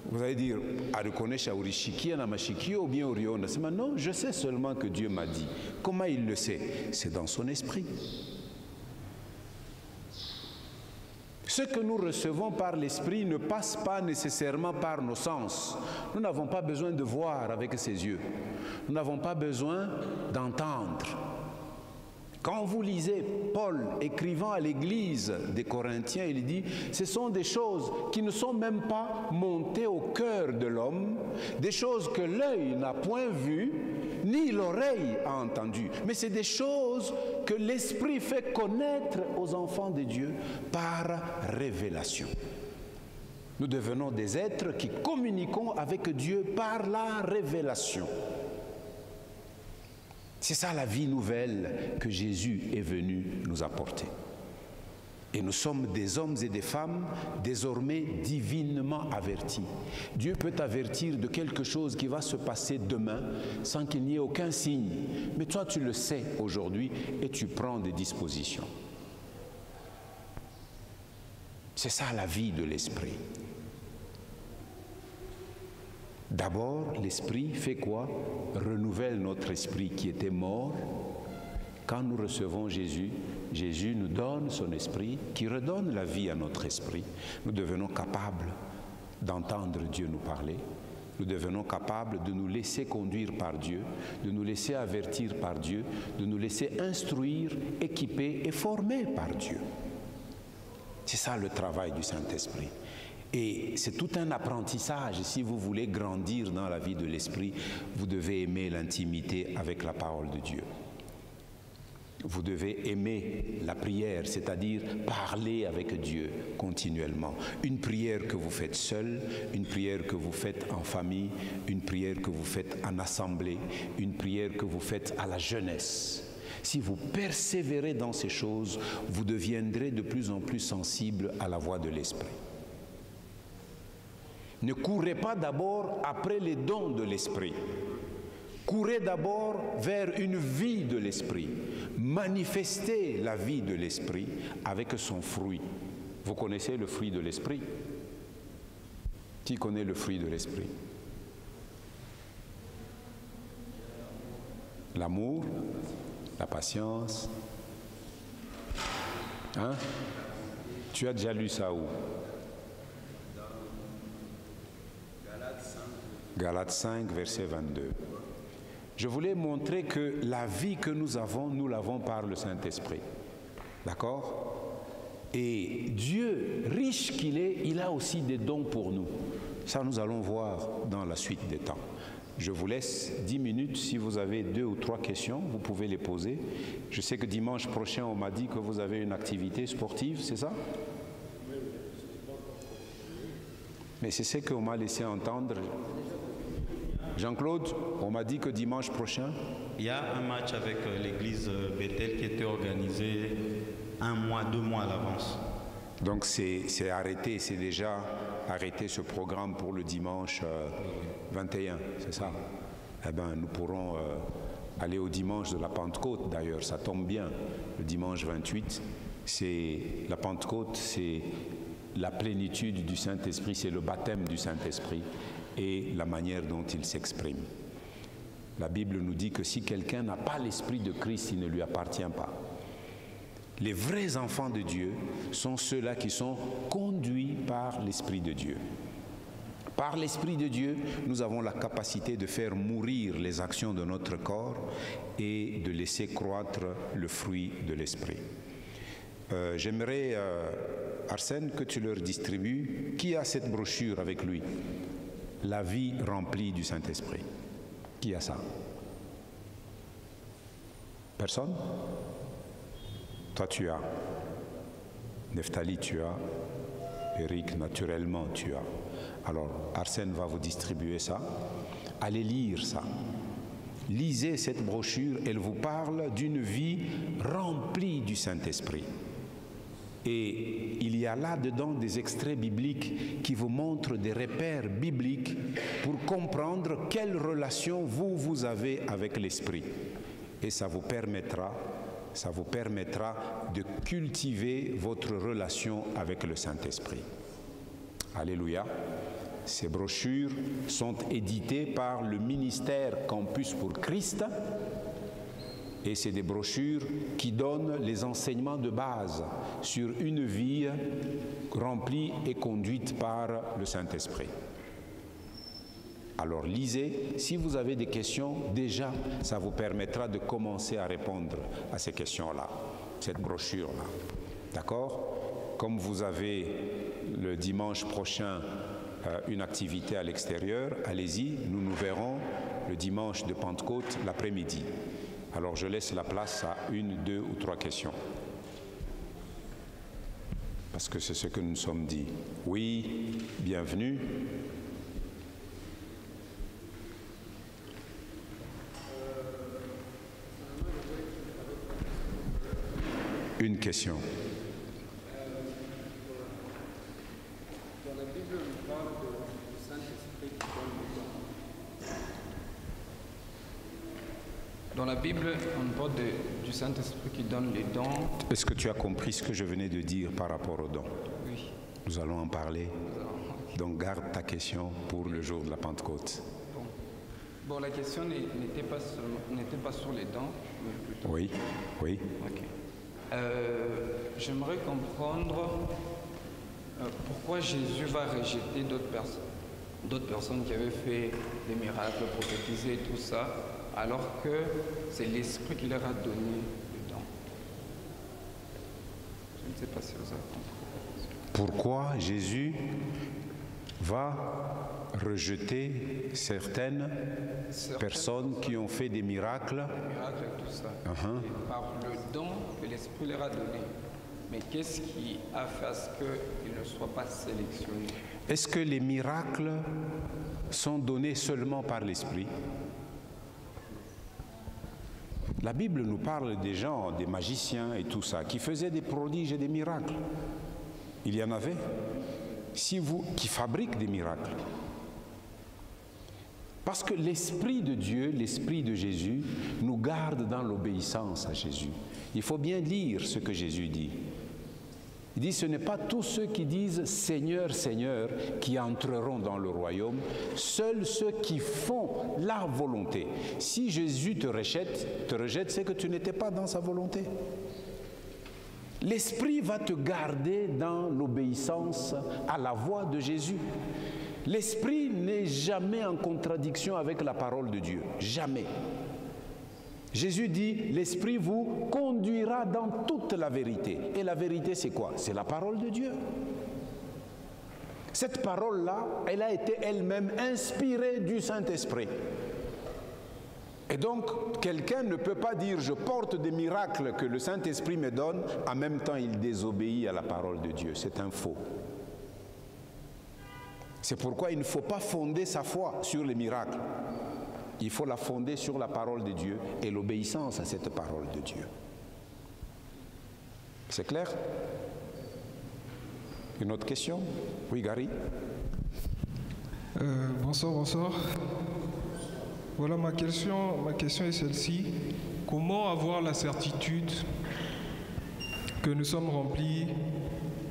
Vous allez dire « Arukonesha Urishikia Namashikia ou bien Oriona ». C'est maintenant, je sais seulement que Dieu m'a dit. Comment il le sait? C'est dans son esprit. Ce que nous recevons par l'Esprit ne passe pas nécessairement par nos sens. Nous n'avons pas besoin de voir avec ses yeux. Nous n'avons pas besoin d'entendre. Quand vous lisez Paul écrivant à l'église des Corinthiens, il dit « Ce sont des choses qui ne sont même pas montées au cœur de l'homme, des choses que l'œil n'a point vues, ni l'oreille a entendues. Mais c'est des choses que l'Esprit fait connaître aux enfants de Dieu par révélation. » Nous devenons des êtres qui communiquons avec Dieu par la révélation. C'est ça la vie nouvelle que Jésus est venu nous apporter. Et nous sommes des hommes et des femmes désormais divinement avertis. Dieu peut t'avertir de quelque chose qui va se passer demain sans qu'il n'y ait aucun signe. Mais toi, tu le sais aujourd'hui et tu prends des dispositions. C'est ça la vie de l'esprit. D'abord, l'esprit fait quoi? Renouvelle notre esprit qui était mort. Quand nous recevons Jésus, Jésus nous donne son esprit qui redonne la vie à notre esprit. Nous devenons capables d'entendre Dieu nous parler. Nous devenons capables de nous laisser conduire par Dieu, de nous laisser avertir par Dieu, de nous laisser instruire, équiper et former par Dieu. C'est ça le travail du Saint-Esprit. Et c'est tout un apprentissage. Si vous voulez grandir dans la vie de l'esprit, vous devez aimer l'intimité avec la parole de Dieu. Vous devez aimer la prière, c'est-à-dire parler avec Dieu continuellement. Une prière que vous faites seul, une prière que vous faites en famille, une prière que vous faites en assemblée, une prière que vous faites à la jeunesse. Si vous persévérez dans ces choses, vous deviendrez de plus en plus sensible à la voix de l'esprit. Ne courez pas d'abord après les dons de l'esprit. Courez d'abord vers une vie de l'esprit. Manifestez la vie de l'esprit avec son fruit. Vous connaissez le fruit de l'esprit? Qui connaît le fruit de l'esprit? L'amour, la patience. Hein? Tu as déjà lu ça où? Galates 5, verset 22. Je voulais montrer que la vie que nous avons, nous l'avons par le Saint-Esprit. D'accord? Et Dieu, riche qu'il est, il a aussi des dons pour nous. Ça, nous allons voir dans la suite des temps. Je vous laisse 10 minutes. Si vous avez 2 ou 3 questions, vous pouvez les poser. Je sais que dimanche prochain, on m'a dit que vous avez une activité sportive, c'est ça? Mais c'est ce qu'on m'a laissé entendre. Jean-Claude, on m'a dit que dimanche prochain... Il y a un match avec l'église Bethel qui était organisé 1 mois, 2 mois à l'avance. Donc c'est arrêté, c'est déjà arrêté ce programme pour le dimanche 21, c'est ça? Eh bien, nous pourrons aller au dimanche de la Pentecôte, d'ailleurs, ça tombe bien. Le dimanche 28, c'est la Pentecôte, c'est la plénitude du Saint-Esprit, c'est le baptême du Saint-Esprit et la manière dont il s'exprime. La Bible nous dit que si quelqu'un n'a pas l'Esprit de Christ, il ne lui appartient pas. Les vrais enfants de Dieu sont ceux-là qui sont conduits par l'Esprit de Dieu. Par l'Esprit de Dieu, nous avons la capacité de faire mourir les actions de notre corps et de laisser croître le fruit de l'Esprit. J'aimerais Arsène, que tu leur distribues. Qui a cette brochure avec lui? La vie remplie du Saint-Esprit. Qui a ça? Personne? Toi, tu as. Nephtali, tu as. Eric, naturellement, tu as. Alors, Arsène va vous distribuer ça. Allez lire ça. Lisez cette brochure, elle vous parle d'une vie remplie du Saint-Esprit. Et il y a là-dedans des extraits bibliques qui vous montrent des repères bibliques pour comprendre quelle relation vous avez avec l'Esprit. Et ça vous permettra de cultiver votre relation avec le Saint-Esprit. Alléluia. Ces brochures sont éditées par le ministère Campus pour Christ et c'est des brochures qui donnent les enseignements de base sur une vie remplie et conduite par le Saint-Esprit. Alors lisez, si vous avez des questions, déjà ça vous permettra de commencer à répondre à ces questions-là, cette brochure-là. D'accord? Comme vous avez le dimanche prochain une activité à l'extérieur, allez-y, nous nous verrons le dimanche de Pentecôte l'après-midi. Alors je laisse la place à 1, 2 ou 3 questions. Parce que c'est ce que nous nous sommes dit. Oui, bienvenue. Une question. Dans la Bible, on parle du Saint-Esprit qui donne les dons. Est-ce que tu as compris ce que je venais de dire par rapport aux dons? Oui. Nous allons en parler. Donc garde ta question pour le jour de la Pentecôte. Bon, la question n'était pas sur les dons, mais plutôt... Oui, oui. Ok. J'aimerais comprendre pourquoi Jésus va rejeter d'autres personnes qui avaient fait des miracles, prophétisé et tout ça, alors que c'est l'Esprit qui leur a donné le don. Je ne sais pas si vous avez compris. Pourquoi Jésus va rejeter certaines personnes qui ont fait des miracles? Des miracles et tout ça. Et par le don que l'Esprit leur a donné. Mais qu'est-ce qui a fait à ce qu'ils ne soient pas sélectionnés? Est-ce que les miracles sont donnés seulement par l'Esprit? La Bible nous parle des gens, des magiciens et tout ça, qui faisaient des prodiges et des miracles. Il y en avait qui fabriquent des miracles. Parce que l'Esprit de Dieu, l'Esprit de Jésus, nous garde dans l'obéissance à Jésus. Il faut bien lire ce que Jésus dit. Il dit, ce n'est pas tous ceux qui disent « Seigneur, Seigneur » qui entreront dans le royaume, seuls ceux qui font la volonté. Si Jésus te rejette, c'est que tu n'étais pas dans sa volonté. L'Esprit va te garder dans l'obéissance à la voix de Jésus. L'Esprit n'est jamais en contradiction avec la parole de Dieu. Jamais. Jésus dit, l'Esprit vous conduira dans toute la vérité. Et la vérité, c'est quoi? C'est la parole de Dieu. Cette parole-là, elle a été elle-même inspirée du Saint-Esprit. Et donc, quelqu'un ne peut pas dire, je porte des miracles que le Saint-Esprit me donne, en même temps il désobéit à la parole de Dieu. C'est un faux. C'est pourquoi il ne faut pas fonder sa foi sur les miracles. Il faut la fonder sur la parole de Dieu et l'obéissance à cette parole de Dieu. C'est clair? Une autre question? Oui, Gary? Bonsoir. Voilà, ma question est celle-ci. Comment avoir la certitude que nous sommes remplis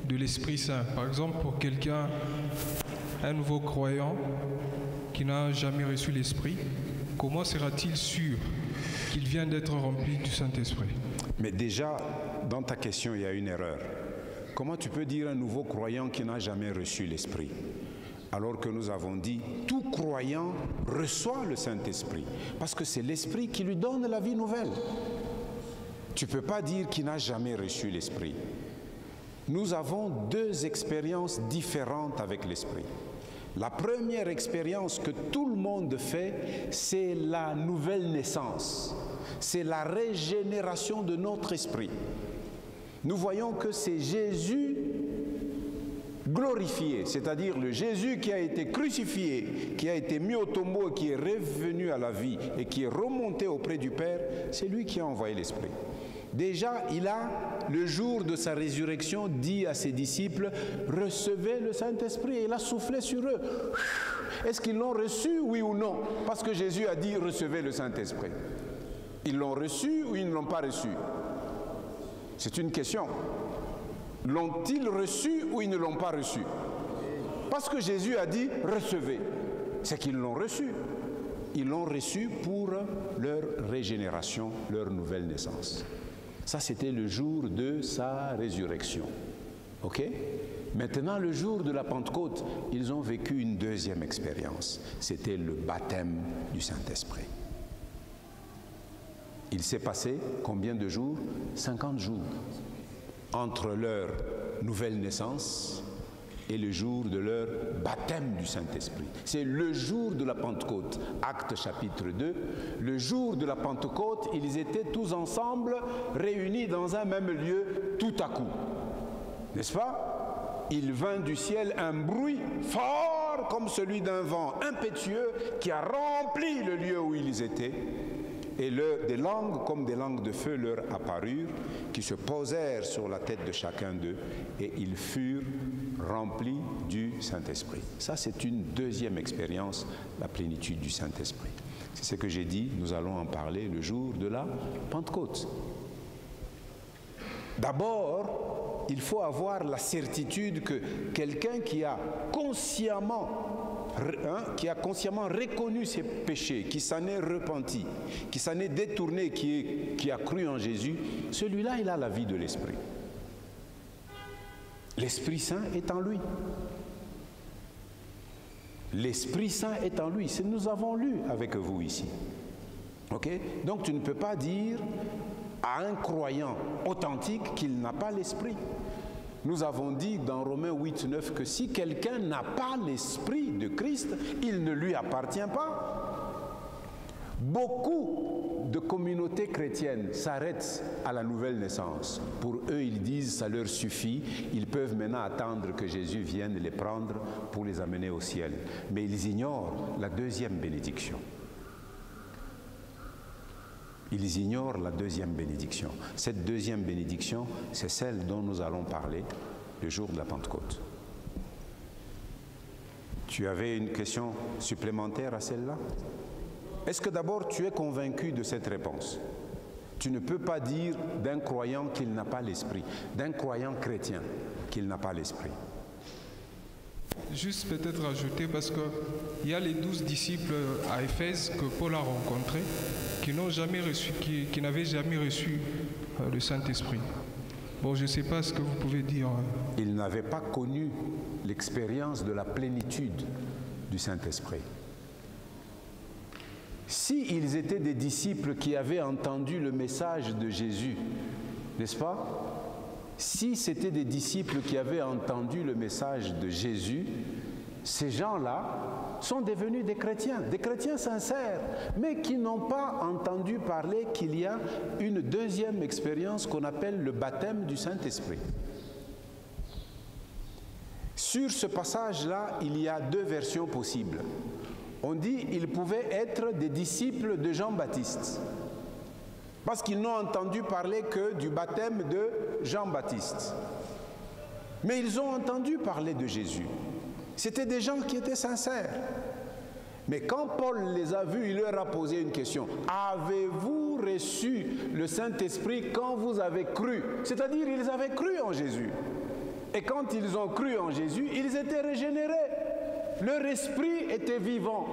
de l'Esprit Saint? Par exemple, pour quelqu'un, un nouveau croyant qui n'a jamais reçu l'Esprit, comment sera-t-il sûr qu'il vient d'être rempli du Saint-Esprit? Mais déjà, dans ta question, il y a une erreur. Comment tu peux dire un nouveau croyant qui n'a jamais reçu l'Esprit? Alors que nous avons dit, tout croyant reçoit le Saint-Esprit, parce que c'est l'Esprit qui lui donne la vie nouvelle. Tu ne peux pas dire qu'il n'a jamais reçu l'Esprit. nous avons deux expériences différentes avec l'Esprit. La première expérience que tout le monde fait, c'est la nouvelle naissance. C'est la régénération de notre esprit. Nous voyons que c'est Jésus glorifié, c'est-à-dire le Jésus qui a été crucifié, qui a été mis au tombeau, qui est revenu à la vie et qui est remonté auprès du Père, c'est lui qui a envoyé l'Esprit. Déjà, il a, le jour de sa résurrection, dit à ses disciples, recevez le Saint-Esprit. Il a soufflé sur eux. Est-ce qu'ils l'ont reçu, oui ou non? Parce que Jésus a dit, recevez le Saint-Esprit. Ils l'ont reçu ou ils ne l'ont pas reçu? C'est une question. L'ont-ils reçu ou ils ne l'ont pas reçu? Parce que Jésus a dit, recevez. C'est qu'ils l'ont reçu. Ils l'ont reçu pour leur régénération, leur nouvelle naissance. Ça, c'était le jour de sa résurrection. OK? Maintenant, le jour de la Pentecôte, ils ont vécu une deuxième expérience. C'était le baptême du Saint-Esprit. Il s'est passé combien de jours? 50 jours. Entre leur nouvelle naissance et le jour de leur baptême du Saint-Esprit. C'est le jour de la Pentecôte. Actes chapitre 2. Le jour de la Pentecôte, ils étaient tous ensemble, réunis dans un même lieu, tout à coup. N'est-ce pas? Il vint du ciel un bruit fort comme celui d'un vent impétueux qui a rempli le lieu où ils étaient. Et des langues comme des langues de feu leur apparurent, qui se posèrent sur la tête de chacun d'eux, et ils furent remplis du Saint-Esprit. Ça, c'est une deuxième expérience, la plénitude du Saint-Esprit. C'est ce que j'ai dit, nous allons en parler le jour de la Pentecôte. D'abord, il faut avoir la certitude que quelqu'un qui a consciemment reconnu ses péchés, qui s'en est repenti, qui s'en est détourné, qui a cru en Jésus, celui-là, il a la vie de l'Esprit. L'Esprit Saint est en lui. L'Esprit Saint est en lui. Nous avons lu avec vous ici. OK? Donc tu ne peux pas dire à un croyant authentique qu'il n'a pas l'Esprit. Nous avons dit dans Romains 8, 9 que si quelqu'un n'a pas l'Esprit de Christ, il ne lui appartient pas. Beaucoup de communautés chrétiennes s'arrêtent à la nouvelle naissance. Pour eux, ils disent ça leur suffit, ils peuvent maintenant attendre que Jésus vienne les prendre pour les amener au ciel. Mais ils ignorent la deuxième bénédiction. Ils ignorent la deuxième bénédiction. Cette deuxième bénédiction, c'est celle dont nous allons parler le jour de la Pentecôte. Tu avais une question supplémentaire à celle-là? Est-ce que d'abord tu es convaincu de cette réponse? Tu ne peux pas dire d'un croyant qu'il n'a pas l'Esprit, d'un croyant chrétien qu'il n'a pas l'Esprit. Juste peut-être ajouter, parce qu'il y a les 12 disciples à Éphèse que Paul a rencontrés, qui n'avaient jamais reçu le Saint-Esprit. Bon, je ne sais pas ce que vous pouvez dire. Ils n'avaient pas connu l'expérience de la plénitude du Saint-Esprit. S'ils étaient des disciples qui avaient entendu le message de Jésus, n'est-ce pas? Si c'était des disciples qui avaient entendu le message de Jésus, ces gens-là sont devenus des chrétiens sincères, mais qui n'ont pas entendu parler qu'il y a une deuxième expérience qu'on appelle le baptême du Saint-Esprit. Sur ce passage-là, il y a deux versions possibles. On dit qu'ils pouvaient être des disciples de Jean-Baptiste, parce qu'ils n'ont entendu parler que du baptême de Jean-Baptiste. Mais ils ont entendu parler de Jésus. C'était des gens qui étaient sincères. Mais quand Paul les a vus, il leur a posé une question. Avez-vous reçu le Saint-Esprit quand vous avez cru? C'est-à-dire, ils avaient cru en Jésus. Et quand ils ont cru en Jésus, ils étaient régénérés. Leur esprit était vivant.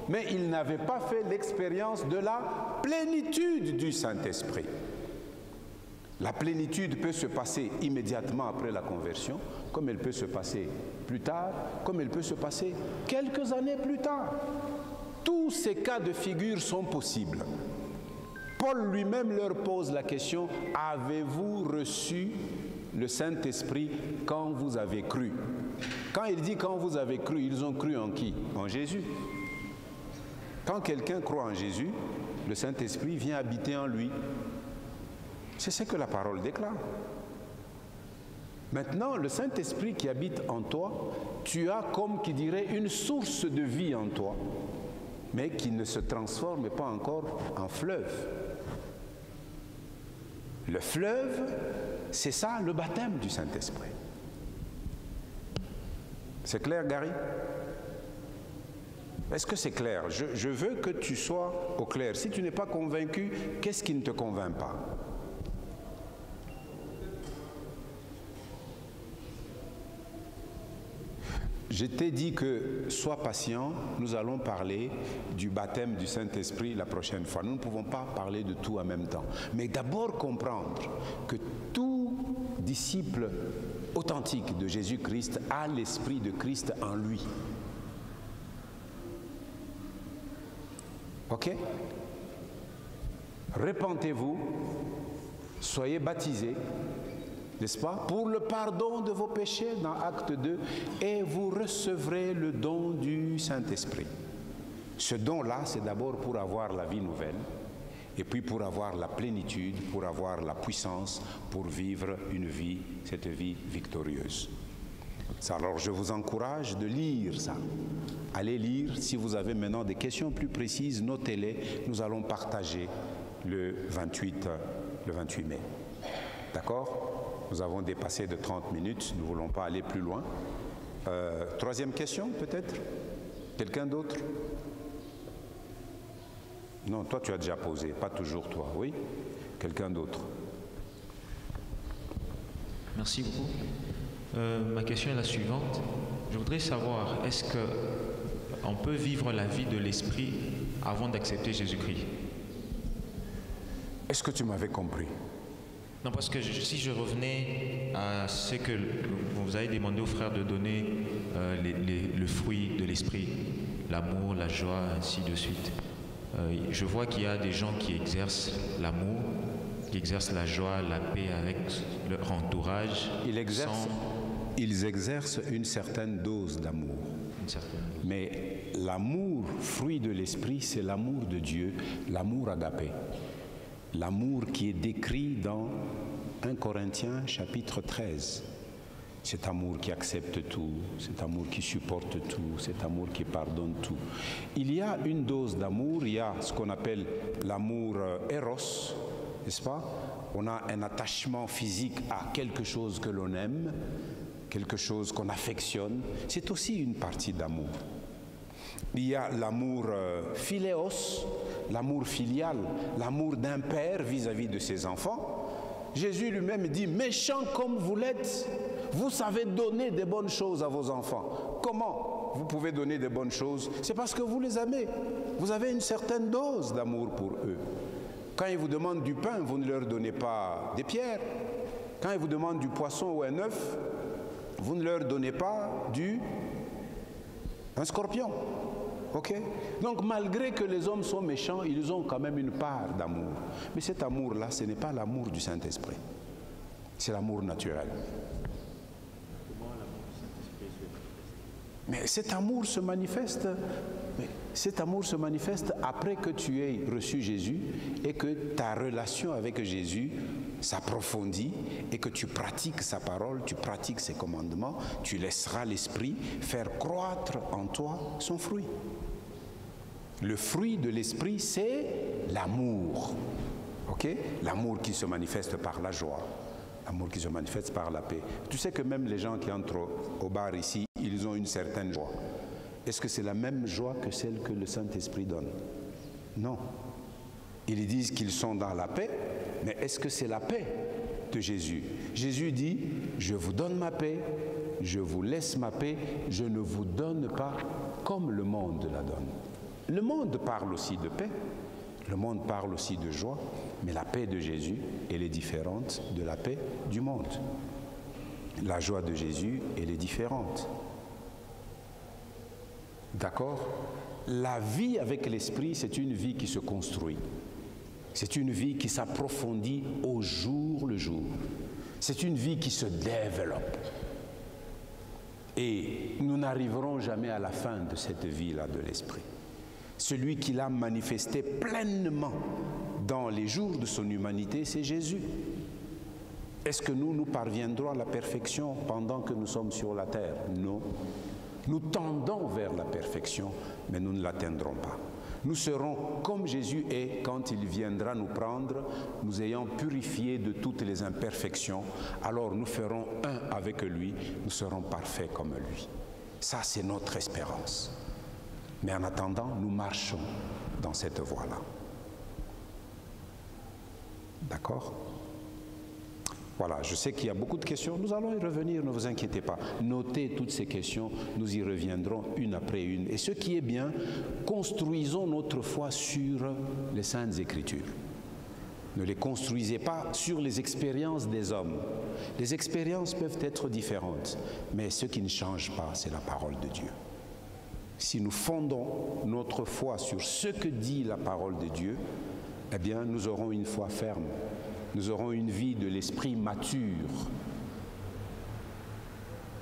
Mais ils n'avaient pas fait l'expérience de la plénitude du Saint-Esprit. La plénitude peut se passer immédiatement après la conversion, comme elle peut se passer plus tard, comme elle peut se passer quelques années plus tard. Tous ces cas de figure sont possibles. Paul lui-même leur pose la question, avez-vous reçu le Saint-Esprit quand vous avez cru. Quand il dit quand vous avez cru, ils ont cru en qui? En Jésus. Quand quelqu'un croit en Jésus, le Saint-Esprit vient habiter en lui. C'est ce que la parole déclare. Maintenant, le Saint-Esprit qui habite en toi, tu as, comme qui dirait, une source de vie en toi, mais qui ne se transforme pas encore en fleuve. Le fleuve, c'est ça le baptême du Saint-Esprit. C'est clair, Gary? Est-ce que c'est clair? Je veux que tu sois au clair. Si tu n'es pas convaincu, qu'est-ce qui ne te convainc pas? Je t'ai dit que sois patient, nous allons parler du baptême du Saint-Esprit la prochaine fois. Nous ne pouvons pas parler de tout en même temps. Mais d'abord comprendre que tout disciple authentique de Jésus-Christ a l'Esprit de Christ en lui. Ok? Repentez-vous, soyez baptisés, n'est-ce pas, pour le pardon de vos péchés dans Acte 2, et vous recevrez le don du Saint-Esprit. Ce don-là, c'est d'abord pour avoir la vie nouvelle, et puis pour avoir la plénitude, pour avoir la puissance, pour vivre une vie, cette vie victorieuse. Alors je vous encourage de lire ça. Allez lire. Si vous avez maintenant des questions plus précises, notez-les. Nous allons partager le 28 mai. D'accord? Nous avons dépassé de 30 minutes. Nous ne voulons pas aller plus loin. Troisième question, peut-être? Quelqu'un d'autre? Non, toi tu as déjà posé. Pas toujours toi. Oui? Quelqu'un d'autre? Merci beaucoup. Ma question est la suivante. Je voudrais savoir, est-ce qu'on peut vivre la vie de l'Esprit avant d'accepter Jésus-Christ? Est-ce que tu m'avais compris? Non, parce que si je revenais à ce que vous avez demandé aux frères de donner le fruit de l'Esprit, l'amour, la joie, ainsi de suite, je vois qu'il y a des gens qui exercent l'amour, qui exercent la joie, la paix avec leur entourage. Ils exercent une certaine dose d'amour. Mais l'amour, fruit de l'esprit, c'est l'amour de Dieu, l'amour agapé. L'amour qui est décrit dans 1 Corinthiens chapitre 13. Cet amour qui accepte tout, cet amour qui supporte tout, cet amour qui pardonne tout. Il y a une dose d'amour, il y a ce qu'on appelle l'amour éros, n'est-ce pas? On a un attachement physique à quelque chose que l'on aime, quelque chose qu'on affectionne. C'est aussi une partie d'amour. Il y a l'amour philéos, l'amour filial, l'amour d'un père vis-à-vis de ses enfants. Jésus lui-même dit, méchants comme vous l'êtes, vous savez donner des bonnes choses à vos enfants. Comment vous pouvez donner des bonnes choses? C'est parce que vous les aimez. Vous avez une certaine dose d'amour pour eux. Quand ils vous demandent du pain, vous ne leur donnez pas des pierres. Quand ils vous demandent du poisson ou un œuf, vous ne leur donnez pas un scorpion. Ok? Donc malgré que les hommes sont méchants, ils ont quand même une part d'amour. Mais cet amour-là, ce n'est pas l'amour du Saint-Esprit. C'est l'amour naturel. Mais cet amour se manifeste. Cet amour se manifeste après que tu aies reçu Jésus et que ta relation avec Jésus s'approfondit et que tu pratiques sa parole, tu pratiques ses commandements, tu laisseras l'Esprit faire croître en toi son fruit. Le fruit de l'Esprit, c'est l'amour. Ok? L'amour qui se manifeste par la joie, l'amour qui se manifeste par la paix. Tu sais que même les gens qui entrent au bar ici, ils ont une certaine joie. Est-ce que c'est la même joie que celle que le Saint-Esprit donne? Non. Ils disent qu'ils sont dans la paix, mais est-ce que c'est la paix de Jésus? Jésus dit, je vous donne ma paix, je vous laisse ma paix, je ne vous donne pas comme le monde la donne. Le monde parle aussi de paix, le monde parle aussi de joie, mais la paix de Jésus, elle est différente de la paix du monde. La joie de Jésus, elle est différente. D'accord? La vie avec l'Esprit, c'est une vie qui se construit. C'est une vie qui s'approfondit au jour le jour. C'est une vie qui se développe. Et nous n'arriverons jamais à la fin de cette vie-là de l'Esprit. Celui qui l'a manifesté pleinement dans les jours de son humanité, c'est Jésus. Est-ce que nous parviendrons à la perfection pendant que nous sommes sur la terre? Non. Nous tendons vers la perfection, mais nous ne l'atteindrons pas. Nous serons comme Jésus est quand il viendra nous prendre, nous ayant purifié de toutes les imperfections. Alors nous ferons un avec lui, nous serons parfaits comme lui. Ça, c'est notre espérance. Mais en attendant, nous marchons dans cette voie-là. D'accord ? Voilà, je sais qu'il y a beaucoup de questions. Nous allons y revenir, ne vous inquiétez pas. Notez toutes ces questions, nous y reviendrons une après une. Et ce qui est bien, construisons notre foi sur les Saintes Écritures. Ne les construisez pas sur les expériences des hommes. Les expériences peuvent être différentes, mais ce qui ne change pas, c'est la parole de Dieu. Si nous fondons notre foi sur ce que dit la parole de Dieu, eh bien, nous aurons une foi ferme. Nous aurons une vie de l'esprit mature.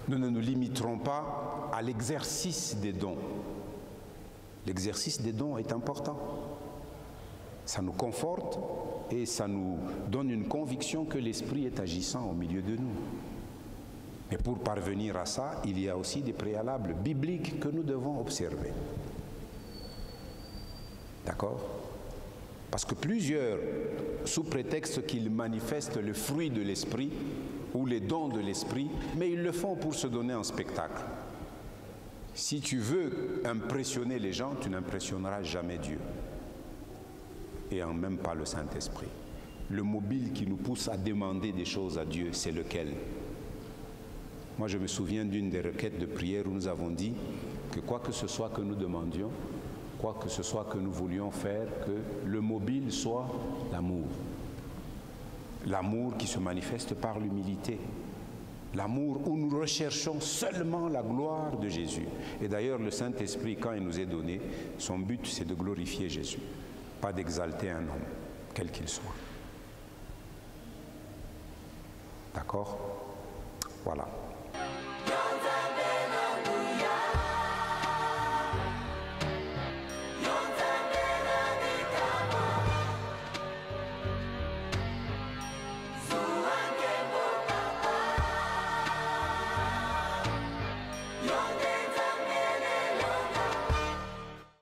Nous ne nous limiterons pas à l'exercice des dons. L'exercice des dons est important. Ça nous conforte et ça nous donne une conviction que l'esprit est agissant au milieu de nous. Mais pour parvenir à ça, il y a aussi des préalables bibliques que nous devons observer. D'accord ? Parce que plusieurs, sous prétexte qu'ils manifestent le fruit de l'esprit ou les dons de l'esprit, mais ils le font pour se donner un spectacle. Si tu veux impressionner les gens, tu n'impressionneras jamais Dieu. Et en même pas le Saint-Esprit. Le mobile qui nous pousse à demander des choses à Dieu, c'est lequel? Moi, je me souviens d'une des requêtes de prière où nous avons dit que quoi que ce soit que nous demandions, quoi que ce soit que nous voulions faire, que le mobile soit l'amour. L'amour qui se manifeste par l'humilité. L'amour où nous recherchons seulement la gloire de Jésus. Et d'ailleurs, le Saint-Esprit, quand il nous est donné, son but, c'est de glorifier Jésus, pas d'exalter un homme, quel qu'il soit. D'accord ? Voilà.